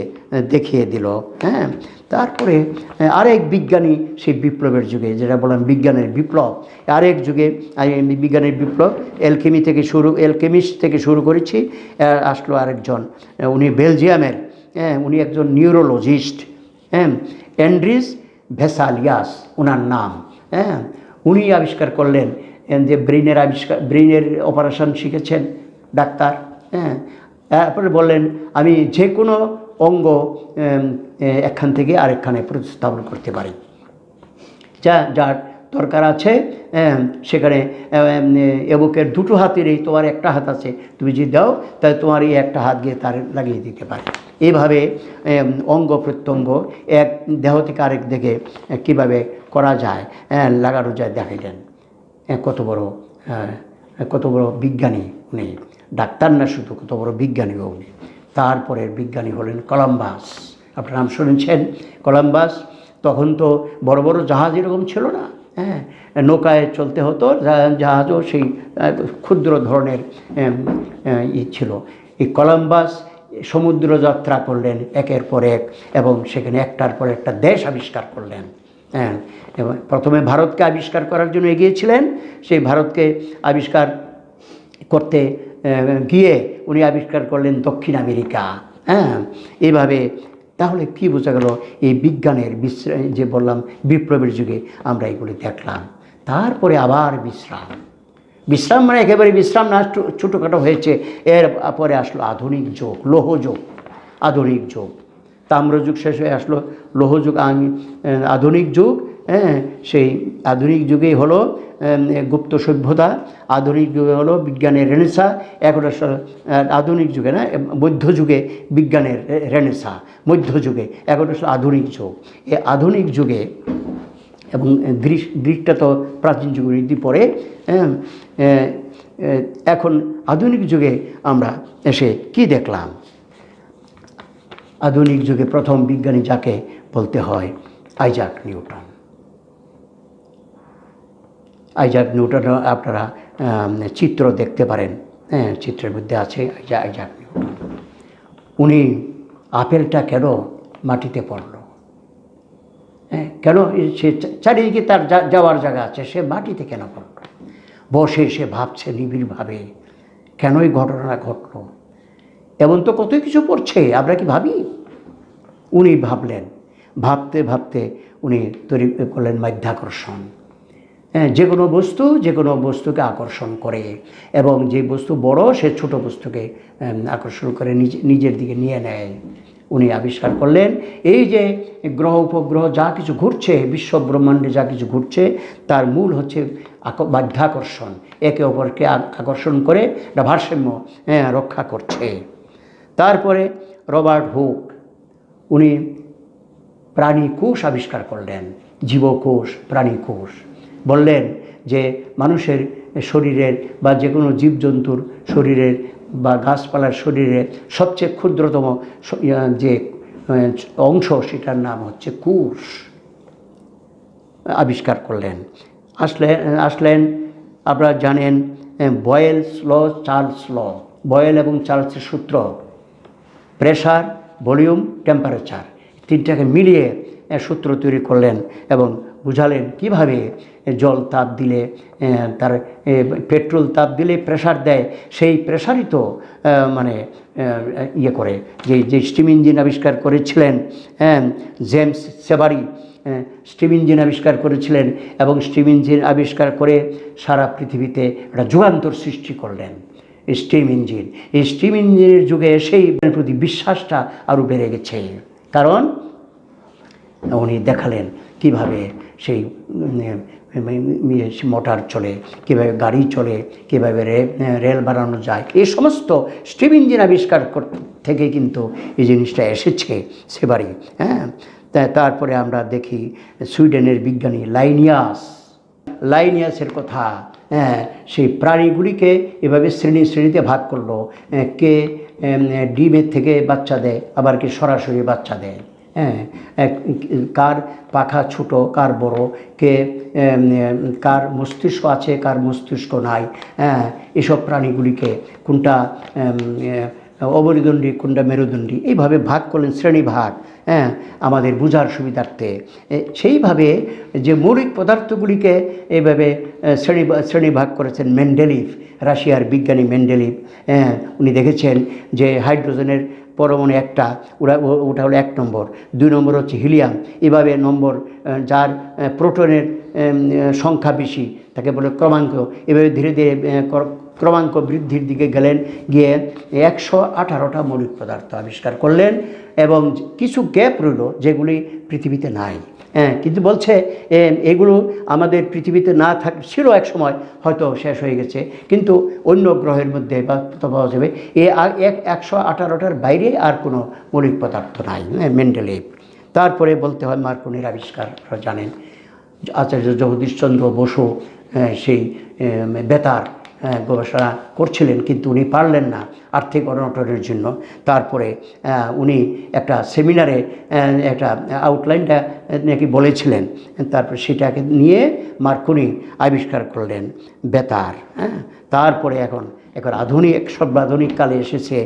দেখিয়ে দিল। হ্যাঁ, তারপরে আরেক বিজ্ঞানী সেই বিপ্লবের যুগে, যেটা বললাম বিজ্ঞানের বিপ্লব, আরেক যুগে বিজ্ঞানের বিপ্লব এলকেমিস্ট থেকে শুরু করেছি। আসলো আরেকজন, উনি বেলজিয়ামের, উনি একজন নিউরোলজিস্ট, অ্যান্ড্রিস ভেসালিয়াস ওনার নাম। উনি আবিষ্কার করলেন যে ব্রেইনের অপারেশন শিখেছেন ডাক্তার। তারপরে বললেন আমি যে কোনো অঙ্গ একখান থেকে আরেকখানে প্রতিস্থাপন করতে পারি, যার দরকার আছে সেখানে। এবুকের দুটো হাতেরই তোমার একটা হাত আছে, তুমি যদি দাও তাহলে তোমার এই একটা হাত গিয়ে তার লাগিয়ে দিতে পারে। এইভাবে অঙ্গ প্রত্যঙ্গ এক দেহ থেকে আরেক দিকে কীভাবে করা যায়, লাগানো যায় দেখাইলেন। কত বড় বিজ্ঞানী উনি, ডাক্তার না শুধু, কত বড় বিজ্ঞানীও উনি। তারপরের বিজ্ঞানী হলেন কলম্বাস। আপনার নাম শুনেছেন কলম্বাস। তখন তো বড় বড় জাহাজ এরকম ছিল না, নৌকায় চলতে হতো, জাহাজও সেই ক্ষুদ্র ধরনের ছিল। এই কলম্বাস সমুদ্র যাত্রা করলেন একের পর এক, এবং সেখানে একটার পর একটা দেশ আবিষ্কার করলেন। হ্যাঁ, এবং প্রথমে ভারতকে আবিষ্কার করার জন্য এগিয়েছিলেন। সেই ভারতকে আবিষ্কার করতে গিয়ে উনি আবিষ্কার করলেন দক্ষিণ আমেরিকা। হ্যাঁ, এইভাবে তাহলে কি বোঝা গেল? এই বিজ্ঞানের যে বললাম বিপ্লবের যুগে আমরা এগুলি দেখলাম। তারপরে আবার বিশ্রাম মানে একেবারে বিশ্রাম না, ছোটোখাটো হয়েছে। এর পরে আসলো আধুনিক যুগ, লৌহযুগ। আধুনিক যুগ, তাম্রযুগ শেষ হয়ে আসলো, লৌহযুগ, আধুনিক যুগ। হ্যাঁ, সেই আধুনিক যুগেই হলো গুপ্ত সভ্যতা, আধুনিক যুগে হলো বিজ্ঞানের রেনেসা। এখন আধুনিক যুগে না, মধ্যযুগে বিজ্ঞানের রেনেসা, মধ্যযুগে। এখন আসলে আধুনিক যুগ। এই আধুনিক যুগে, এবং গ্রিকটা তো প্রাচীন যুগের ইতি পরে। এখন আধুনিক যুগে আমরা এসে কি দেখলাম? আধুনিক যুগে প্রথম বিজ্ঞানী যাকে বলতে হয়, আইজাক নিউটন। আইজাক নিউটন আপনারা চিত্র দেখতে পারেন, হ্যাঁ, চিত্রের মধ্যে আছে আইজাক নিউটন। উনি আপেলটা কেন মাটিতে পড়ল? হ্যাঁ, কেন? সে চারিদিকে তার যাওয়ার জায়গা আছে, সে মাটিতে কেন পড়ল? বসে সে ভাবছে নিবিড়ভাবে, কেন এই ঘটনা ঘটল। এমন তো কতই কিছু পড়ছে, আমরা কি ভাবি? উনি ভাবলেন, ভাবতে ভাবতে উনি তৈরি করলেন মাধ্যাকর্ষণ। হ্যাঁ, যে কোনো বস্তুকে আকর্ষণ করে, এবং যে বস্তু বড় সে ছোট বস্তুকে আকর্ষণ করে নিজের দিকে নিয়ে নেয়। উনি আবিষ্কার করলেন এই যে গ্রহ উপগ্রহ যা কিছু ঘুরছে, বিশ্ব ব্রহ্মাণ্ডে যা কিছু ঘুরছে, তার মূল হচ্ছে মাধ্যাকর্ষণ। একে অপরকে আকর্ষণ করে একটা ভারসাম্য রক্ষা করছে। তারপরে রবার্ট হুক, উনি প্রাণীকোষ আবিষ্কার করলেন, জীবকোষ, প্রাণীকোষ। বললেন যে মানুষের শরীরের বা যে কোনো জীবজন্তুর শরীরের বা গাছপালার শরীরে সবচেয়ে ক্ষুদ্রতম যে অংশ, সেটার নাম হচ্ছে কোষ, আবিষ্কার করলেন। আসলেন আপনারা জানেন বয়েলস ল, চার্লস ল। বয়েল এবং চার্লসের সূত্র, প্রেশার, ভলিউম, টেম্পারেচার, তিনটাকে মিলিয়ে সূত্র তৈরি করলেন এবং বুঝালেন কিভাবে জল তাপ দিলে, তার পেট্রোল তাপ দিলে প্রেশার দেয়, সেই প্রেশারই তো মানে ইয়ে করে। যে স্টিম ইঞ্জিন আবিষ্কার করেছিলেন জেমস সেবারি, স্টিম ইঞ্জিন আবিষ্কার করেছিলেন, এবং স্টিম ইঞ্জিন আবিষ্কার করে সারা পৃথিবীতে একটা যুগান্তর সৃষ্টি করলেন, স্টিম ইঞ্জিন। এই স্টিম ইঞ্জিনের যুগে সেই প্রতি বিশ্বাসটা আরও বেড়ে গেছে, কারণ উনি দেখালেন কীভাবে সেই মোটর চলে, কীভাবে গাড়ি চলে, কীভাবে রেল বানানো যায়। এই সমস্ত স্টিম ইঞ্জিন আবিষ্কার থেকে কিন্তু এই জিনিসটা এসেছে সেবারই। হ্যাঁ, তারপরে আমরা দেখি সুইডেনের বিজ্ঞানী লাইনিয়াসের কথা। হ্যাঁ, সেই প্রাণীগুলিকে এভাবে শ্রেণীতে ভাগ করলো। কে ডিমের থেকে বাচ্চা দেয়, আবার কে সরাসরি বাচ্চা দেয়। হ্যাঁ, কার পাখা ছোট, কার বড়, কার মস্তিষ্ক আছে, কার মস্তিষ্ক নাই। হ্যাঁ, এসব প্রাণীগুলিকে কোনটা অবরিদণ্ডী, কোনটা মেরুদণ্ডী, এইভাবে ভাগ করলেন, শ্রেণীভাগ। হ্যাঁ, আমাদের বোঝার সুবিধার্থে সেইভাবে যে মৌলিক পদার্থগুলিকে এইভাবে শ্রেণীভাগ করেছেন মেন্ডেলিভ, রাশিয়ার বিজ্ঞানী মেন্ডেলিভ। হ্যাঁ, উনি দেখেছেন যে হাইড্রোজেনের পরমাণু একটা, ওটা হলো 1 নম্বর, 2 নম্বর হচ্ছে হিলিয়াম। এভাবে নম্বর, যার প্রোটনের সংখ্যা বেশি তাকে বলে ক্রমাঙ্ক। এভাবে ধীরে ধীরে ক্রমাঙ্ক বৃদ্ধির দিকে গিয়ে 118টা মৌলিক পদার্থ আবিষ্কার করলেন, এবং কিছু গ্যাপ রইল যেগুলি পৃথিবীতে নাই। হ্যাঁ, কিন্তু বলছে এগুলো আমাদের পৃথিবীতে না ছিল এক সময়, হয়তো শেষ হয়ে গেছে, কিন্তু অন্য গ্রহের মধ্যে বা পাওয়া যাবে। 118টার বাইরে আর কোনো মৌলিক পদার্থ নাই, মেন্ডেলিভ। তারপরে বলতে হয় মার্কনির আবিষ্কার, জানেন আচার্য জগদীশচন্দ্র বসু সেই বেতার গবেষণা করছিলেন, কিন্তু উনি পারলেন না আর্থিক অনটনের জন্য। তারপরে উনি একটা সেমিনারে একটা আউটলাইনটা নাকি বলেছিলেন, তারপরে সেটাকে নিয়ে মার্কনি আবিষ্কার করলেন বেতার। তারপরে এখন সর্বাধুনিক কালে এসেছে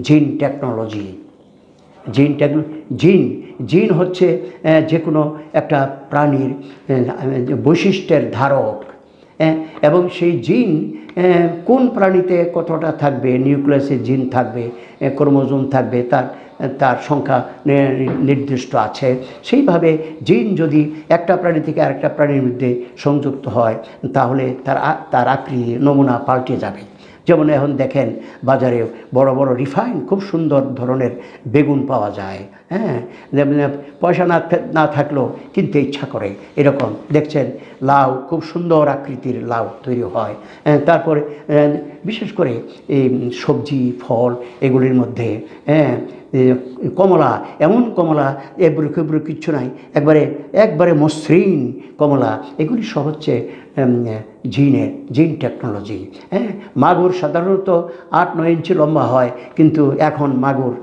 জিন টেকনোলজি। জিন হচ্ছে যে কোনো একটা প্রাণীর বৈশিষ্ট্যের ধারক, এবং সেই জিন কোন প্রাণীতে কতটা থাকবে, নিউক্লিয়াসে জিন থাকবে, ক্রোমোজোম থাকবে, তার সংখ্যা নির্দিষ্ট আছে। সেইভাবে জিন যদি একটা প্রাণী থেকে আরেকটা প্রাণীর মধ্যে সংযুক্ত হয়, তাহলে তার আকৃতি নমুনা পাল্টে যাবে। যেমন এখন দেখেন বাজারে বড় বড় রিফাইন খুব সুন্দর ধরনের বেগুন পাওয়া যায়, যেমন পয়সা না থাকলেও কিনতে ইচ্ছা করে। এরকম দেখছেন লাউ, খুব সুন্দর আকৃতির লাউ তৈরি হয়। তারপরে বিশেষ করে এই সবজি ফল এগুলির মধ্যে কমলা, এমন কমলা এবড়ো খেবড়ো কিচ্ছু নাই, একবারে মসৃণ কমলা। এগুলি সব হচ্ছে জিন টেকনোলজি। মাগুর সাধারণত 8-9 ইঞ্চি লম্বা হয়, কিন্তু এখন মাগুর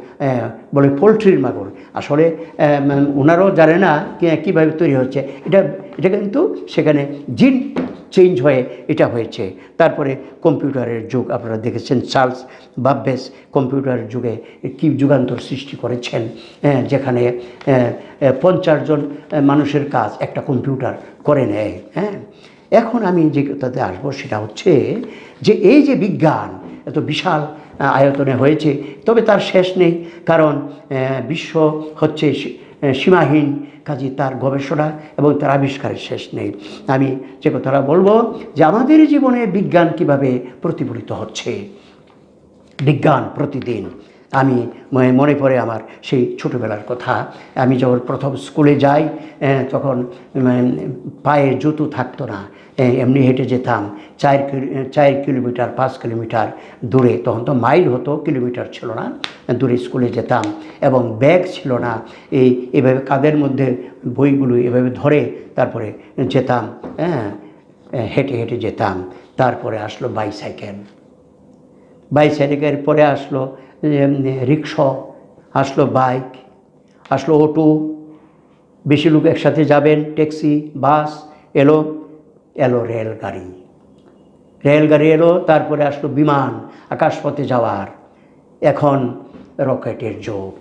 বলে পোলট্রির মাগুর। আসলে ওনারাও জানে না কীভাবে তৈরি হচ্ছে এটা কিন্তু সেখানে জিন চেঞ্জ হয়ে এটা হয়েছে। তারপরে কম্পিউটারের যুগ, আপনারা দেখেছেন চার্লস বাব্বেজ কম্পিউটারের যুগে কী যুগান্তর সৃষ্টি করেছেন, যেখানে 50 জন মানুষের কাজ একটা কম্পিউটার করে নেয়। এখন আমি যে কথাতে আসবো সেটা হচ্ছে যে এই যে বিজ্ঞান এত বিশাল আয়তনে হয়েছে, তবে তার শেষ নেই, কারণ বিশ্ব হচ্ছে সীমাহীন, কাজে তার গবেষণা এবং তার আবিষ্কারের শেষ নেই। আমি যে কথাটা বলবো যে আমাদের জীবনে বিজ্ঞান কিভাবে প্রতিফলিত হচ্ছে, বিজ্ঞান প্রতিদিন। আমি মনে পড়ে আমার সেই ছোটোবেলার কথা। আমি যখন প্রথম স্কুলে যাই, তখন পায়ে জুতো থাকতো না, এমনি হেঁটে যেতাম 4 কিলোমিটার 5 কিলোমিটার দূরে। তখন তো মাইল হতো, কিলোমিটার ছিল না, দূরে স্কুলে যেতাম, এবং ব্যাগ ছিল না। এভাবে কাঁধের মধ্যে বইগুলো এভাবে ধরে তারপরে যেতাম, হেঁটে হেঁটে যেতাম। তারপরে আসলো বাইসাইকেল পরে আসলো রিক্সা, আসলো বাইক, আসলো অটো, বেশি লোক একসাথে যাবেন, ট্যাক্সি, বাস, এলো রেলগাড়ি এলো। তারপরে আসলো বিমান, আকাশপথে যাওয়ার। এখন রকেটের যুগ।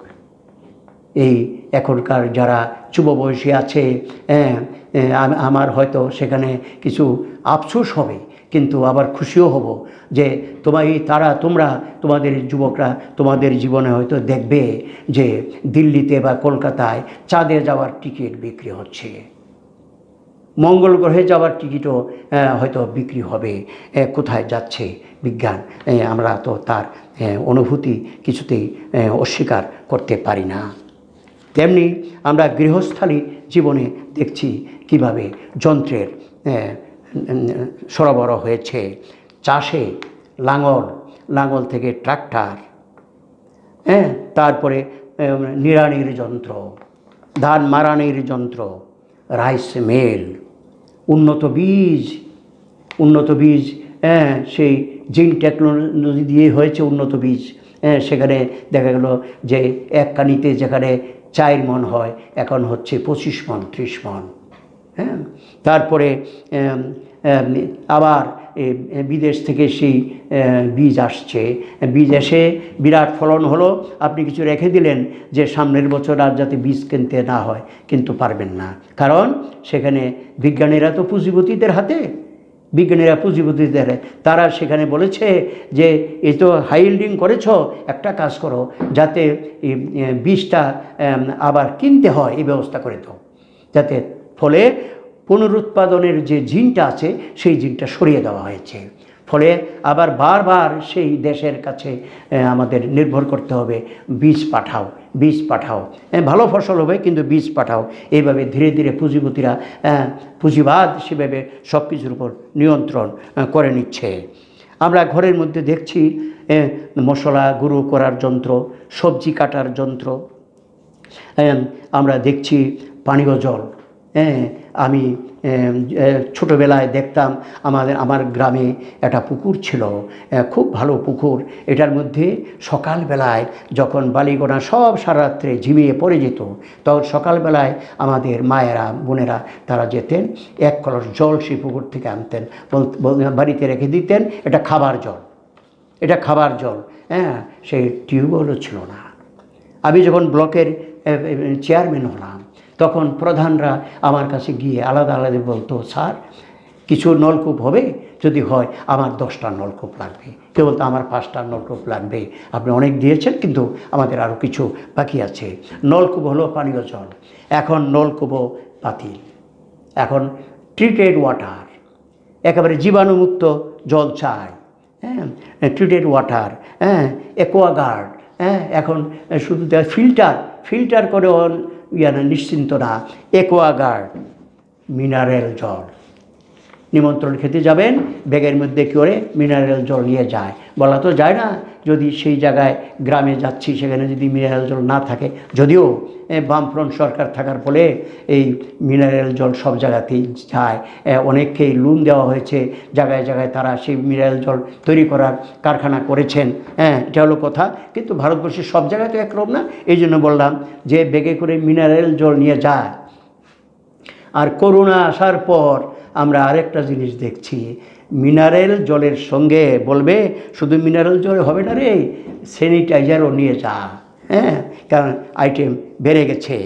এই এখনকার যারা যুব বয়সী আছে, আমার হয়তো সেখানে কিছু আফসোস হবে, কিন্তু আবার খুশিও হব যে তোমরা তোমাদের যুবকরা তোমাদের জীবনে হয়তো দেখবে যে দিল্লিতে বা কলকাতায় চাঁদে যাওয়ার টিকিট বিক্রি হচ্ছে, মঙ্গল গ্রহে যাওয়ার টিকিটও হয়তো বিক্রি হবে। কোথায় যাচ্ছে বিজ্ঞান, আমরা তো তার অনুভূতি কিছুতেই অস্বীকার করতে পারি না। তেমনি আমরা গৃহস্থালী জীবনে দেখছি কিভাবে যন্ত্রের সরবরাহ হয়েছে। চাষে লাঙল থেকে ট্রাক্টর, তারপরে নিড়ানির যন্ত্র, ধান মাড়ানির যন্ত্র, রাইস মিল, উন্নত বীজ, সেই জিন টেকনোলজি দিয়ে হয়েছে উন্নত বীজ। সেখানে দেখা গেল যে এক কানিতে যেখানে 4 মণ হয়, এখন হচ্ছে 25 মণ 30 মণ। তারপরে আবার বিদেশ থেকে সেই বীজ আসছে, বীজ এসে বিরাট ফলন হলো, আপনি কিছু রেখে দিলেন যে সামনের বছর আর যাতে বীজ কিনতে না হয়, কিন্তু পারবেন না, কারণ সেখানে বিজ্ঞানীরা তো পুঁজিপতিদের হাতে, তারা সেখানে বলেছে যে এই তো হাই ইল্ডিং করেছ, একটা কাজ করো, যাতে বীজটা আবার কিনতে হয় এই ব্যবস্থা করে দাও, যাতে ফলে পুনরুৎপাদনের যে জিনটা আছে সেই জিনটা সরিয়ে দেওয়া হয়েছে। ফলে আবার বারবার সেই দেশের কাছে আমাদের নির্ভর করতে হবে, বীজ পাঠাও, ভালো ফসল হবে কিন্তু বীজ পাঠাও। এইভাবে ধীরে ধীরে পুঁজিপতিরা পুঁজিবাদ সেভাবে সব কিছুর উপর নিয়ন্ত্রণ করে নিচ্ছে। আমরা ঘরের মধ্যে দেখছি মশলা গুঁড়ো করার যন্ত্র, সবজি কাটার যন্ত্র, আমরা দেখছি পানীয় জল, হ্যাঁ, আমি ছোটোবেলায় দেখতাম আমার গ্রামে একটা পুকুর ছিল, খুব ভালো পুকুর। এটার মধ্যে সকালবেলায় যখন বালিগোনা সব সারা রাত্রে ঝিমিয়ে পড়ে যেত, তখন সকালবেলায় আমাদের মায়েরা বোনেরা তারা যেতেন, এক কলস জল সেই পুকুর থেকে আনতেন, বাড়িতে রেখে দিতেন। এটা খাবার জল, এটা খাবার জল। হ্যাঁ, সেই টিউবওয়েলও ছিল না। আমি যখন ব্লকের চেয়ারম্যান হলাম, তখন প্রধানরা আমার কাছে গিয়ে আলাদা আলাদা বলতো, স্যার কিছু নলকূপ হবে, যদি হয় আমার 10টা নলকূপ লাগবে। কেউ বলতো আমার 5টা নলকূপ লাগবে, আপনি অনেক দিয়েছেন কিন্তু আমাদের আরও কিছু বাকি আছে। নলকূপ হলো পানীয় জল, এখন নলকূপও বাতিল। এখন ট্রিটেড ওয়াটার, একেবারে জীবাণুমুক্ত জল চাই। হ্যাঁ, ট্রিটেড ওয়াটার, হ্যাঁ, অ্যাকোয়াগার্ড, হ্যাঁ, এখন শুধু ফিল্টার করেও নিশ্চিন্ত না, অ্যাকোয়াগার্ড মিনারেল জল। নিমন্ত্রণ খেতে যাবেন, ব্যাগের মধ্যে করে মিনারেল জল নিয়ে যায়। বলা তো যায় না, যদি সেই জায়গায় গ্রামে যাচ্ছি সেখানে যদি মিনারেল জল না থাকে, যদিও বামফ্রন্ট সরকার থাকার ফলে এই মিনারেল জল সব জায়গাতেই যায়, অনেককেই লোন দেওয়া হয়েছে, জায়গায় জায়গায় তারা সেই মিনারেল জল তৈরি করার কারখানা করেছেন। হ্যাঁ, এটা হলো কথা। কিন্তু ভারতবর্ষের সব জায়গায় তো একরকম না, এই জন্য বললাম যে ব্যাগে করে মিনারেল জল নিয়ে যায়। আর করোনা আসার পর আমরা আরেকটা জিনিস দেখছি, মিনারেল জলের সঙ্গে বলবে শুধু মিনারেল জল হবে না রে, স্যানিটাইজারও নিয়ে যা। হ্যাঁ, কারণ আইটেম বেড়ে গেছে।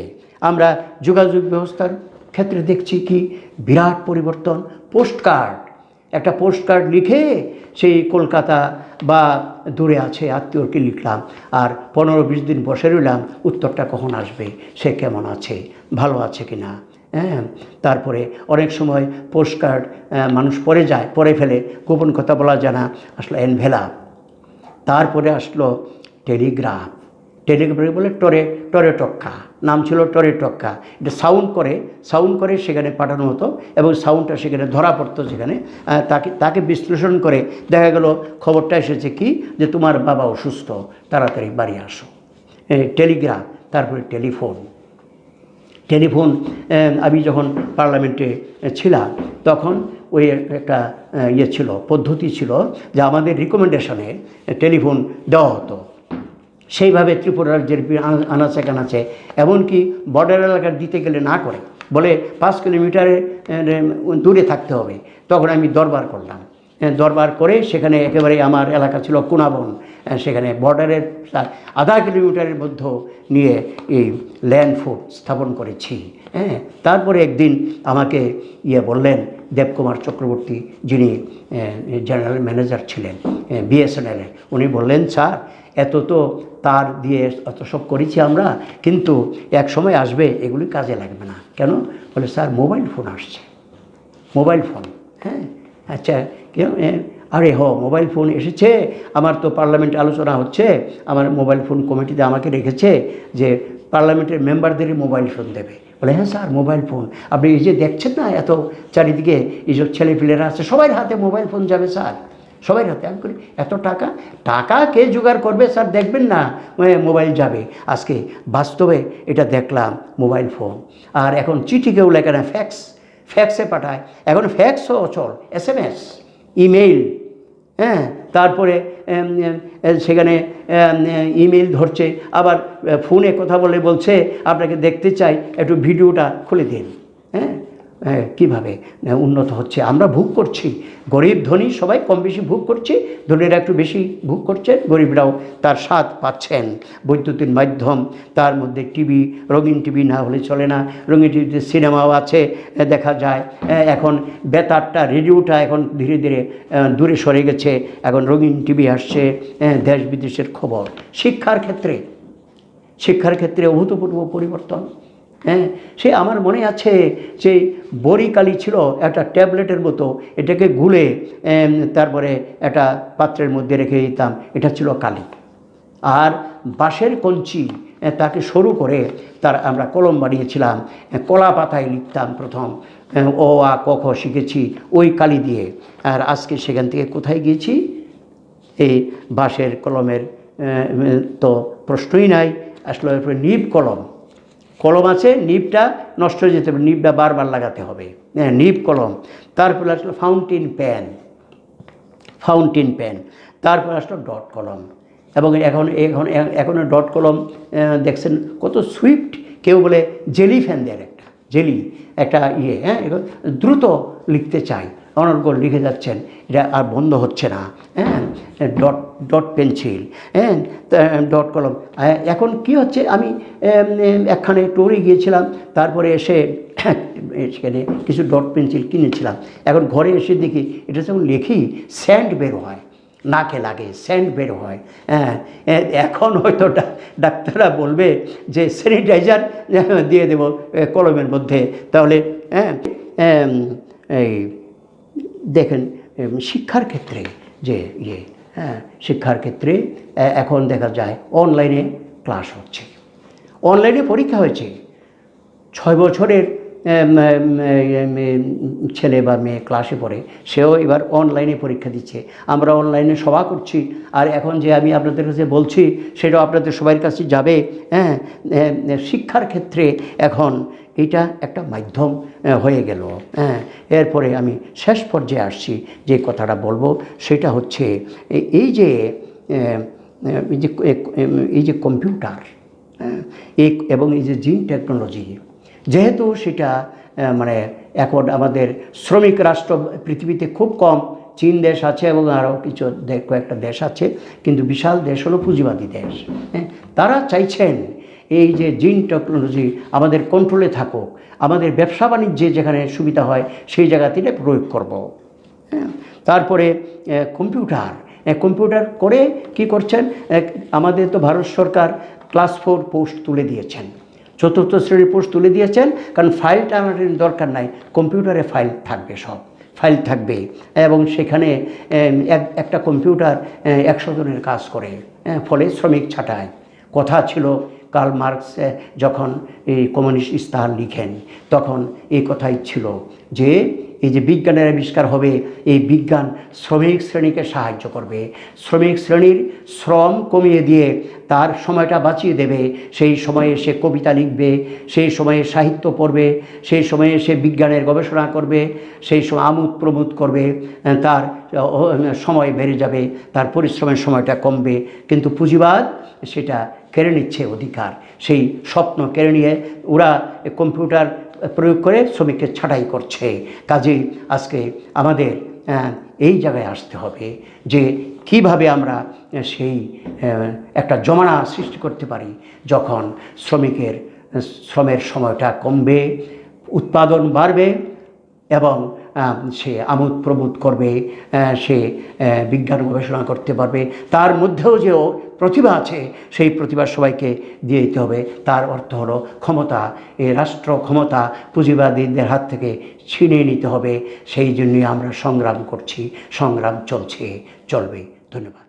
আমরা যোগাযোগ ব্যবস্থার ক্ষেত্রে দেখছি কি বিরাট পরিবর্তন। একটা পোস্টকার্ড লিখে সেই কলকাতা বা দূরে আছে আত্মীয়কে লিখলাম, আর 15-20 দিন বসে রইলাম, উত্তরটা কখন আসবে, সে কেমন আছে, ভালো আছে কি না। হ্যাঁ, তারপরে অনেক সময় পোস্টকার্ড মানুষ পড়ে ফেলে, গোপন কথা বলা যায় না, আসলো এনভেলাপ। তারপরে আসলো টেলিগ্রাফ বলে টরে টক্কা, নাম ছিল টরে টক্কা। এটা সাউন্ড করে সেখানে পাঠানো হতো, এবং সাউন্ডটা সেখানে ধরা পড়তো, যেখানে তাকে বিশ্লেষণ করে দেখা গেল খবরটা এসেছে কি, যে তোমার বাবা অসুস্থ, তাড়াতাড়ি বাড়ি আসো। টেলিগ্রাফ। তারপরে টেলিফোন। আমি যখন পার্লামেন্টে ছিলাম তখন ওই একটা ছিল, পদ্ধতি ছিল যে আমাদের রিকমেন্ডেশনে টেলিফোন দেওয়া হতো। সেইভাবে ত্রিপুরা রাজ্যের আনাচে কানাচে, এমনকি বর্ডার এলাকার দিতে গেলে না করে বলে 5 কিলোমিটারে দূরে থাকতে হবে। তখন আমি দরবার করে সেখানে একেবারে আমার এলাকা ছিল কুনাবন, সেখানে বর্ডারের 0.5 কিলোমিটারের মধ্যে নিয়ে এই ল্যান্ড ফোর্ট স্থাপন করেছি। হ্যাঁ, তারপরে একদিন আমাকে বললেন দেবকুমার চক্রবর্তী, যিনি জেনারেল ম্যানেজার ছিলেন বিএসএনএলের, উনি বললেন, স্যার এত তো তার দিয়ে অত সব করেছি আমরা, কিন্তু এক সময় আসবে এগুলি কাজে লাগবে না। কেন? বলে স্যার মোবাইল ফোন আসছে, মোবাইল ফোন। হ্যাঁ, আচ্ছা, আরে মোবাইল ফোন এসেছে, আমার তো পার্লামেন্টে আলোচনা হচ্ছে, আমার মোবাইল ফোন কমিটিতে আমাকে রেখেছে যে পার্লামেন্টের মেম্বারদেরই মোবাইল ফোন দেবে। বলে হ্যাঁ স্যার, মোবাইল ফোন আপনি এই যে দেখছেন না, এত চারিদিকে এইসব ছেলেপিলেরা আছে, সবার হাতে মোবাইল ফোন যাবে স্যার, সবাই হাতে। আমি করি এত টাকা কে জোগাড় করবে স্যার, দেখবেন না মোবাইল যাবে। আজকে বাস্তবে এটা দেখলাম, মোবাইল ফোন। আর এখন চিঠি কেউ লেখে না, ফ্যাক্সে পাঠায়। এখন ফ্যাক্সও অচল, SMS, ইমেইল। হ্যাঁ, তারপরে সেখানে ইমেইল ধরছে, আবার ফোনে কথা বলছে আপনাকে দেখতে চাই, একটু ভিডিওটা খুলে দিন। হ্যাঁ, কীভাবে উন্নত হচ্ছে, আমরা ভোগ করছি। গরিব ধনী সবাই কম বেশি ভোগ করছি, ধনীরা একটু বেশি ভোগ করছেন, গরিবরাও তার স্বাদ পাচ্ছেন। বৈদ্যুতিন মাধ্যম, তার মধ্যে টিভি, রঙিন টিভি না হলে চলে না, রঙিন টিভিতে সিনেমাও আছে, দেখা যায়। এখন বেতারটা, রেডিওটা এখন ধীরে ধীরে দূরে সরে গেছে, এখন রঙিন টিভি আসছে, দেশ বিদেশের খবর। শিক্ষার ক্ষেত্রে অভূতপূর্ব পরিবর্তন। হ্যাঁ, সে আমার মনে আছে যে বড়িকালি ছিল একটা ট্যাবলেটের মতো, এটাকে গুলে তারপরে একটা পাত্রের মধ্যে রেখে দিতাম, এটা ছিল কালি। আর বাঁশের কঞ্চি, তাকে সরু করে আমরা কলম বানিয়েছিলাম, কলা পাতায় লিখতাম প্রথম, অ আ ক খ শিখেছি ওই কালি দিয়ে। আর আজকে সেখান থেকে কোথায় গিয়েছি, এই বাঁশের কলমের তো প্রশ্নই নাই, আসলে নিব কলম আছে, নিবটা নষ্ট হয়ে যেতে হবে, নিবটা বারবার লাগাতে হবে, হ্যাঁ, নিব কলম। তারপরে আসলো ফাউন্টেন পেন, তারপর আসলো ডট কলম। এবং এখন ডট কলম দেখছেন কত সুইফট, কেউ বলে জেলি ফ্যান দেয়, একটা হ্যাঁ, দ্রুত লিখতে চাই, অনর্গল লিখে যাচ্ছেন, এটা আর বন্ধ হচ্ছে না, হ্যাঁ, ডট পেন্সিল, হ্যাঁ, ডট কলম। এখন কি হচ্ছে, আমি একখানে ট্যুরে গিয়েছিলাম, তারপরে এসে সেখানে কিছু ডট পেন্সিল কিনেছিলাম। এখন ঘরে এসে দেখি এটা যখন লিখি স্যান্ড বের হয়, নাকে লাগে, স্যান্ড বের হয়। হ্যাঁ, এখন হয়তো ডাক্তাররা বলবে যে স্যানিটাইজার দিয়ে দেব কলমের মধ্যে, তাহলে হ্যাঁ। এই দেখেন শিক্ষার ক্ষেত্রে যে হ্যাঁ, শিক্ষার ক্ষেত্রে এখন দেখা যায় অনলাইনে ক্লাস হচ্ছে, অনলাইনে পরীক্ষা হয়েছে। 6 বছরের ছেলে বা মেয়ে ক্লাসে পড়ে, সেও এবার অনলাইনে পরীক্ষা দিচ্ছে, আমরা অনলাইনে সভা করছি। আর এখন যে আমি আপনাদের কাছে বলছি সেটাও আপনাদের সবার কাছে যাবে। হ্যাঁ, শিক্ষার ক্ষেত্রে এখন এটা একটা মাধ্যম হয়ে গেল। হ্যাঁ, এরপরে আমি শেষ পর্যায়ে আসছি, যে কথাটা বলবো সেটা হচ্ছে এই যে কম্পিউটার এবং এই যে জিন টেকনোলজি, যেহেতু সেটা মানে এখন আমাদের শ্রমিক রাষ্ট্র পৃথিবীতে খুব কম, চীন দেশ আছে এবং আরও কিছু কয়েকটা দেশ আছে, কিন্তু বিশাল দেশ হলো পুঁজিবাদী দেশ। হ্যাঁ, তারা চাইছেন এই যে জিন টেকনোলজি আমাদের কন্ট্রোলে থাকুক, আমাদের ব্যবসা বাণিজ্যে যেখানে সুবিধা হয় সেই জায়গাতে এটা প্রয়োগ করব। হ্যাঁ, তারপরে কম্পিউটার করে কি করছেন, আমাদের তো ভারত সরকার ক্লাস 4 পোস্ট তুলে দিয়েছেন, 4র্থ শ্রেণীর পোস্ট তুলে দিয়েছেন, কারণ ফাইলটা আমাদের দরকার নাই, কম্পিউটারে ফাইল থাকবে, সব ফাইল থাকবে, এবং সেখানে একটা কম্পিউটার 100 জনের কাজ করে, ফলে শ্রমিক ছাঁটায়। কথা ছিল কার্ল মার্কস যখন এই কমিউনিস্ট ইস্তাহার লিখেন, তখন এই কথাই ছিল যে এই যে বিজ্ঞানের আবিষ্কার হবে, এই বিজ্ঞান শ্রমিক শ্রেণীকে সাহায্য করবে, শ্রমিক শ্রেণীর শ্রম কমিয়ে দিয়ে তার সময়টা বাঁচিয়ে দেবে। সেই সময়ে সে কবিতা লিখবে, সেই সময়ে সাহিত্য পড়বে, সেই সময়ে সে বিজ্ঞানের গবেষণা করবে, সেই সময় আমোদ প্রমোদ করবে, তার সময় বেড়ে যাবে, তার পরিশ্রমের সময়টা কমবে। কিন্তু পুঁজিবাদ সেটা কেড়ে নিচ্ছে অধিকার, সেই স্বপ্ন কেড়ে নিয়ে ওরা কম্পিউটার প্রয়োগ করে শ্রমিককে ছাঁটাই করছে। কাজেই আজকে আমাদের এই জায়গায় আসতে হবে যে কিভাবে আমরা সেই একটা জমানা সৃষ্টি করতে পারি, যখন শ্রমের সময়টা কমবে, উৎপাদন বাড়বে এবং সে আমোদ প্রমোদ করবে, সে বিজ্ঞান গবেষণা করতে পারবে, তার মধ্যেও যে প্রতিভা আছে সেই প্রতিভা সবাইকে দিয়ে দিতে হবে। তার অর্থ হলো ক্ষমতা, এই রাষ্ট্র ক্ষমতা পুঁজিবাদীদের হাত থেকে ছিনিয়ে নিতে হবে। সেই জন্যই আমরা সংগ্রাম করছি, সংগ্রাম চলবে। ধন্যবাদ।